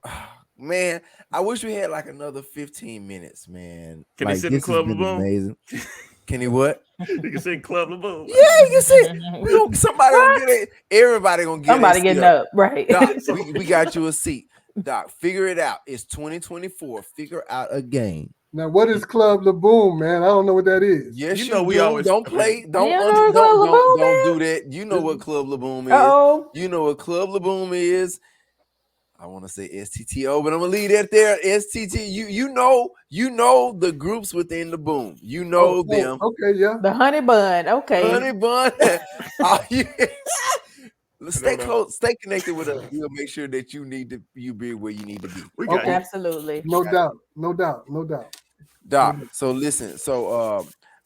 man, I wish we had like another 15 minutes, man. Can like, he sit in this has Club been LeBoom? Amazing. Can he what? You can sing Club LeBoom. Yeah, you can see. Somebody gonna get it. Everybody gonna get Somebody it. getting up. Right. Doc, we got you a seat. Doc, figure it out. It's 2024. Figure out a game. Now, what is Club LeBoom, man? I don't know what that is. Yes, You know we do. always- don't play. Don't You know Club LeBoom, don't do that. You know what Club LeBoom is. Uh-oh. You know what Club LeBoom is. I want to say STTO, but I'm gonna leave that there. STT. You know the groups within the boom. You know them. Okay, yeah. The honey bun. Okay. Honey bun. Stay close, stay connected with us. We'll make sure that you be where you need to be. We got Okay. you. Absolutely. No doubt. No doubt. No doubt. Doc, so listen,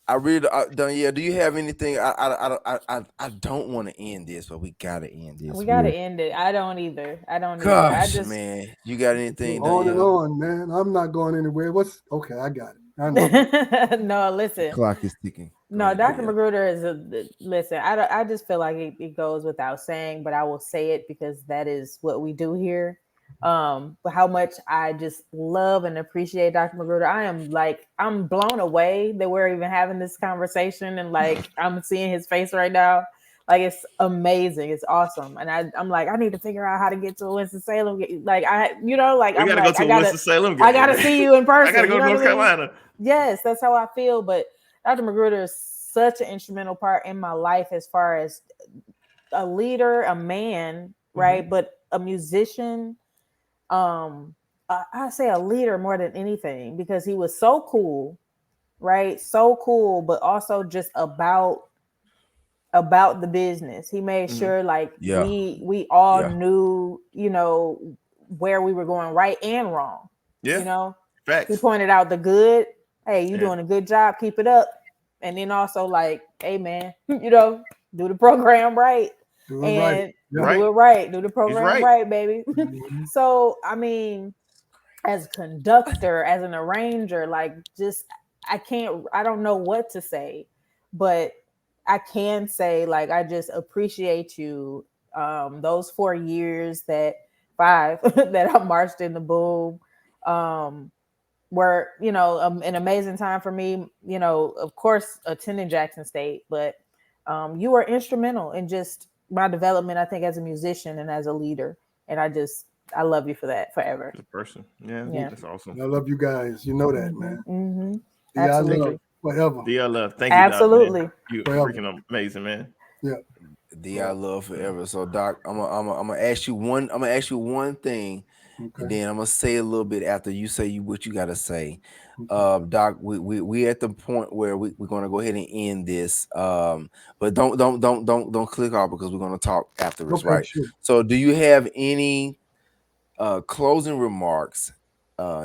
I really Danielle, do you have anything? I don't want to end this, but we gotta end this. We gotta end it. I don't either. I Gosh, just man, you got anything, On and Danielle? on, man. I'm not going anywhere. Okay? I got it. I know. no, listen. Clock is ticking. Go No, ahead, Dr. Danielle. Magruder is listen. I just feel like it goes without saying, but I will say it because that is what we do here. But how much I just love and appreciate Dr. Magruder. I'm blown away that we're even having this conversation, and like I'm seeing his face right now. Like it's amazing, it's awesome, and I'm like I need to figure out how to get to a Winston Salem. Like We gotta go to a Winston-Salem game. I gotta see you in person. I gotta go to North Carolina. Yes, that's how I feel. But Dr. Magruder is such an instrumental part in my life as far as a leader, a man, right? But a musician. I say a leader more than anything because he was so cool, right? So cool, but also just about the business. He made sure like Yeah. we all Yeah. knew, where we were going right and wrong. Yeah. He Facts. pointed out the good. Hey, you Yeah. doing a good job. Keep it up. And then also like, hey man, do the program right. Do it right. And Yeah. Right. do it right. Do the program right. right, baby. Mhm. So I mean, as a conductor, as an arranger, like just I don't know what to say, but I can say like I just appreciate you. Those 4 years five that I marched in the boom. Were an amazing time for me, of course attending Jackson State, but you were instrumental in just my development, I think, as a musician and as a leader, and I love you for that forever. The person. Yeah. Yeah. That's awesome. I love you guys. You know that, man. Mm-hmm. Yeah, I Absolutely. love forever. D.I. Love. Thank you, Doc, Absolutely. man. You Forever. freaking amazing, man. Yeah. I love forever. So, Doc, I'm gonna ask you one. I'm gonna ask you one thing, Okay. and then I'm gonna say a little bit after you say what you gotta say. Okay. Doc, we at the point where we're gonna go ahead and end this. But don't click off because we're gonna talk afterwards, Okay, right? sure. So, do you have any closing remarks,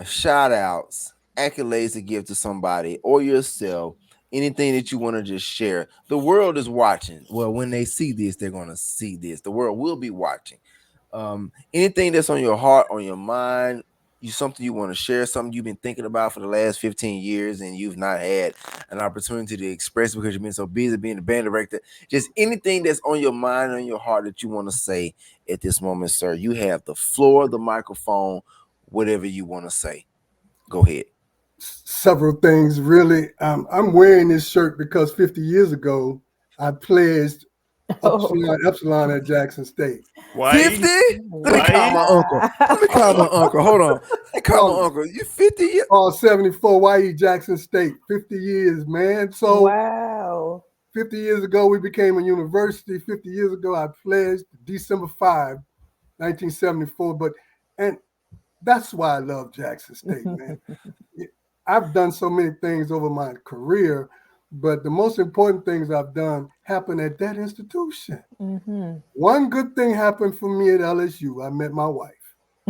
shout outs, accolades to give to somebody or yourself? Anything that you want to just share? The world is watching. Well, when they see this, they're gonna see this. The world will be watching. Anything that's on your heart, on your mind, something you want to share, something you've been thinking about for the last 15 years and you've not had an opportunity to express because you've been so busy being a band director. Just anything that's on your mind, on your heart that you want to say at this moment, sir. You have the floor, the microphone, whatever you want to say. Go ahead. Several things, really. I'm wearing this shirt because 50 years ago, I pledged Epsilon at Jackson State. Why? 50? Let me call my uncle. Let me call my uncle. Hold on. Let me call my uncle. You 50 years? Oh, 74 YE Jackson State. 50 years, man. So Wow. 50 years ago, we became a university. 50 years ago, I pledged December 5, 1974. And that's why I love Jackson State, man. I've done so many things over my career, but the most important things I've done happened at that institution. Mm-hmm. One good thing happened for me at LSU. I met my wife.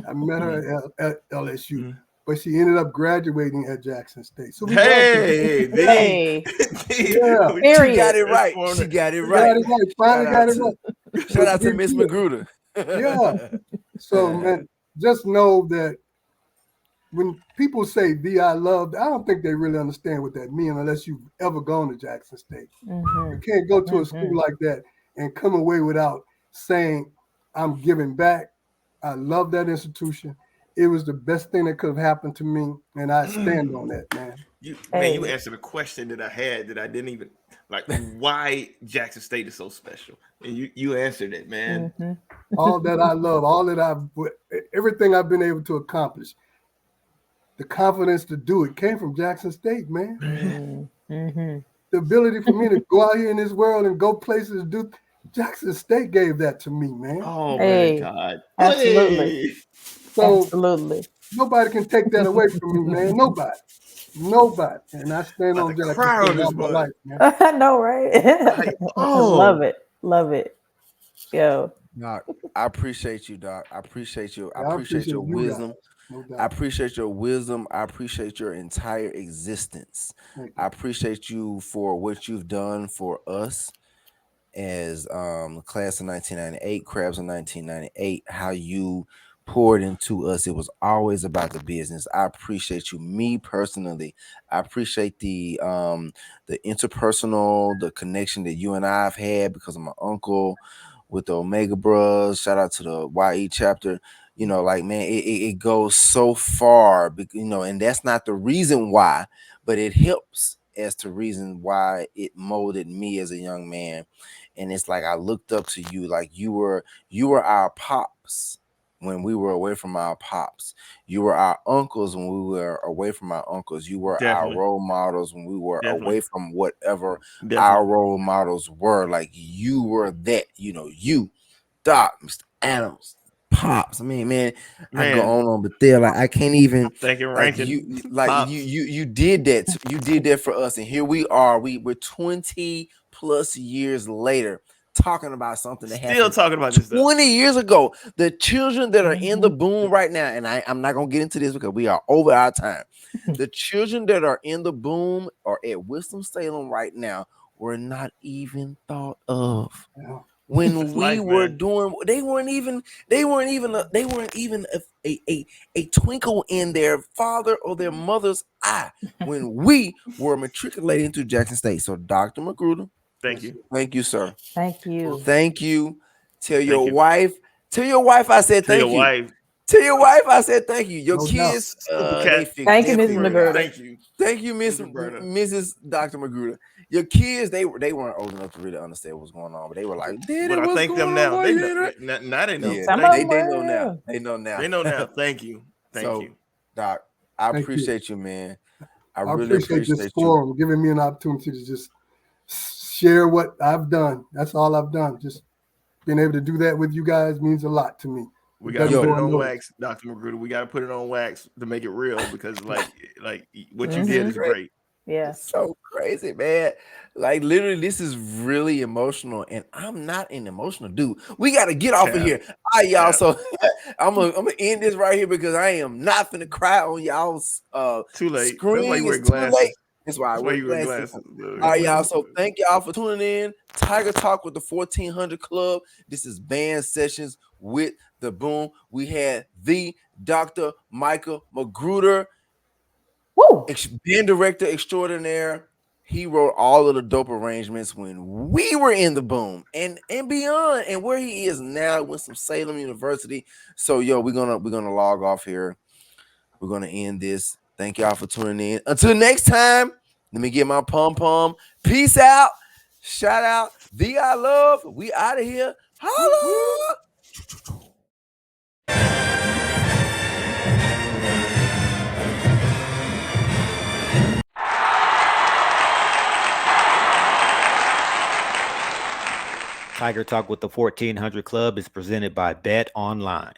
I met her at LSU, but she ended up graduating at Jackson State. So Hey, Hey. Yeah. She got it right. She got it right. Finally got it right. Shout out to Miss Magruder. Yeah. So, man, just know that when people say I love, I don't think they really understand what that means unless you've ever gone to Jackson State. Mm-hmm. You can't go to a school like that and come away without saying, I'm giving back. I love that institution. It was the best thing that could have happened to me, and I stand on that, man. You answered a question that I had that I didn't even like. Why Jackson State is so special, and you answered it, man. Mm-hmm. All that I love, everything I've been able to accomplish, the confidence to do it came from Jackson State, man. Mm-hmm. The ability for me to go out here in this world and go places, Jackson State gave that to me, man. Oh Hey, my God! absolutely. Hey. So Absolutely. nobody can take that away from me, man. Nobody. And I stand on Jackson State all my life, man. I know, right? Oh. Love it. Yo. Doc, I appreciate you, Doc. I appreciate you. I I appreciate appreciate your you guys, wisdom. no I doubt. appreciate your wisdom. I appreciate your entire existence. Thank I you. appreciate you for what you've done for us as class of 1998, Crabs of 1998, how you poured into us. It was always about the business. I appreciate you. Me personally, I appreciate the interpersonal, the connection that you and I have had because of my uncle with the Omega Bros. Shout out to the YE chapter. Like, man, it goes so far, and that's not the reason why, but it helps as to reason why it molded me as a young man. And it's like I looked up to you, like you were our pops when we were away from our pops. You were our uncles when we were away from our uncles. You were our Definitely. role models when we were Definitely. away from whatever our Definitely. role models were. Like, you were that, you, Doc, Mr. Adams, pops. I mean, man, I go Man, on, but there, like, I can't even, thinking like, ranking you pops. you did that. You did that for us, and here we are. We're 20 plus years later talking about something that Still happened talking about this stuff. 20 years ago. The children that are in the Mhm. boom right now, and I'm not gonna get into this because we are over our time. The children that are in the boom or at Winston-Salem right now were not even thought of Yeah. when That's we life, were man. doing. They weren't even a twinkle in their father or their mother's eye when we were matriculating to Jackson State. So, Dr. Magruder, Thank Yes, you. sir. thank you, sir. Thank you. Thank you. Tell Thank your you. wife. Tell your wife I said To your thank you. wife, Tell your wife I said thank you. Your No doubt. kids, Super they Cat, Thank you, they'll Mrs. Super. figure it out. Magruder. Thank you, Thank you, Mr. Burner. Mrs. Dr. Magruder. Your kids, they weren't old enough to really understand what's going on, but they were like, "Daddy, But I what's thank going them on? now. Why They you know. ain't right?" Now they know. Yeah, Some Thank of they them you. they know now. were. They know now. They know now. Thank you. Thank So, you. Doc, I Thank you. appreciate you, man. I I really appreciate this appreciate you. forum, giving me an opportunity to just share what I've done. That's all I've done. Just being able to do that with you guys means a lot to me. We got Let to them put Yo, it go on unnoticed. wax, Dr. Magruder. We got to put it on wax to make it real because, like what you this is did Hmm. is great. great. Yeah. It's so crazy, man. Like, literally, this is really emotional, and I'm not an emotional dude. We got to get off of Cap, here. All right, y'all. cap. So I'm gonna end this right here because I am not finna cry on y'all's Too late. That's why screen. you wear It's too late. glasses. That's why I That's why wear you wear glasses. glasses. All right, y'all. So thank y'all for tuning in. Tiger Talk with the 1400 Club. This is band sessions with the Boom. We had the Dr. Michael Magruder, Woo. band director extraordinaire. He wrote all of the dope arrangements when we were in the boom and beyond, and where he is now with some Salem University. So, yo, we're gonna log off here. We're gonna end this. Thank y'all for tuning in. Until next time, let me get my pom pom. Peace out. Shout out. The I love. We out of here. Holla. Tiger Talk with the 1400 Club is presented by Bet Online.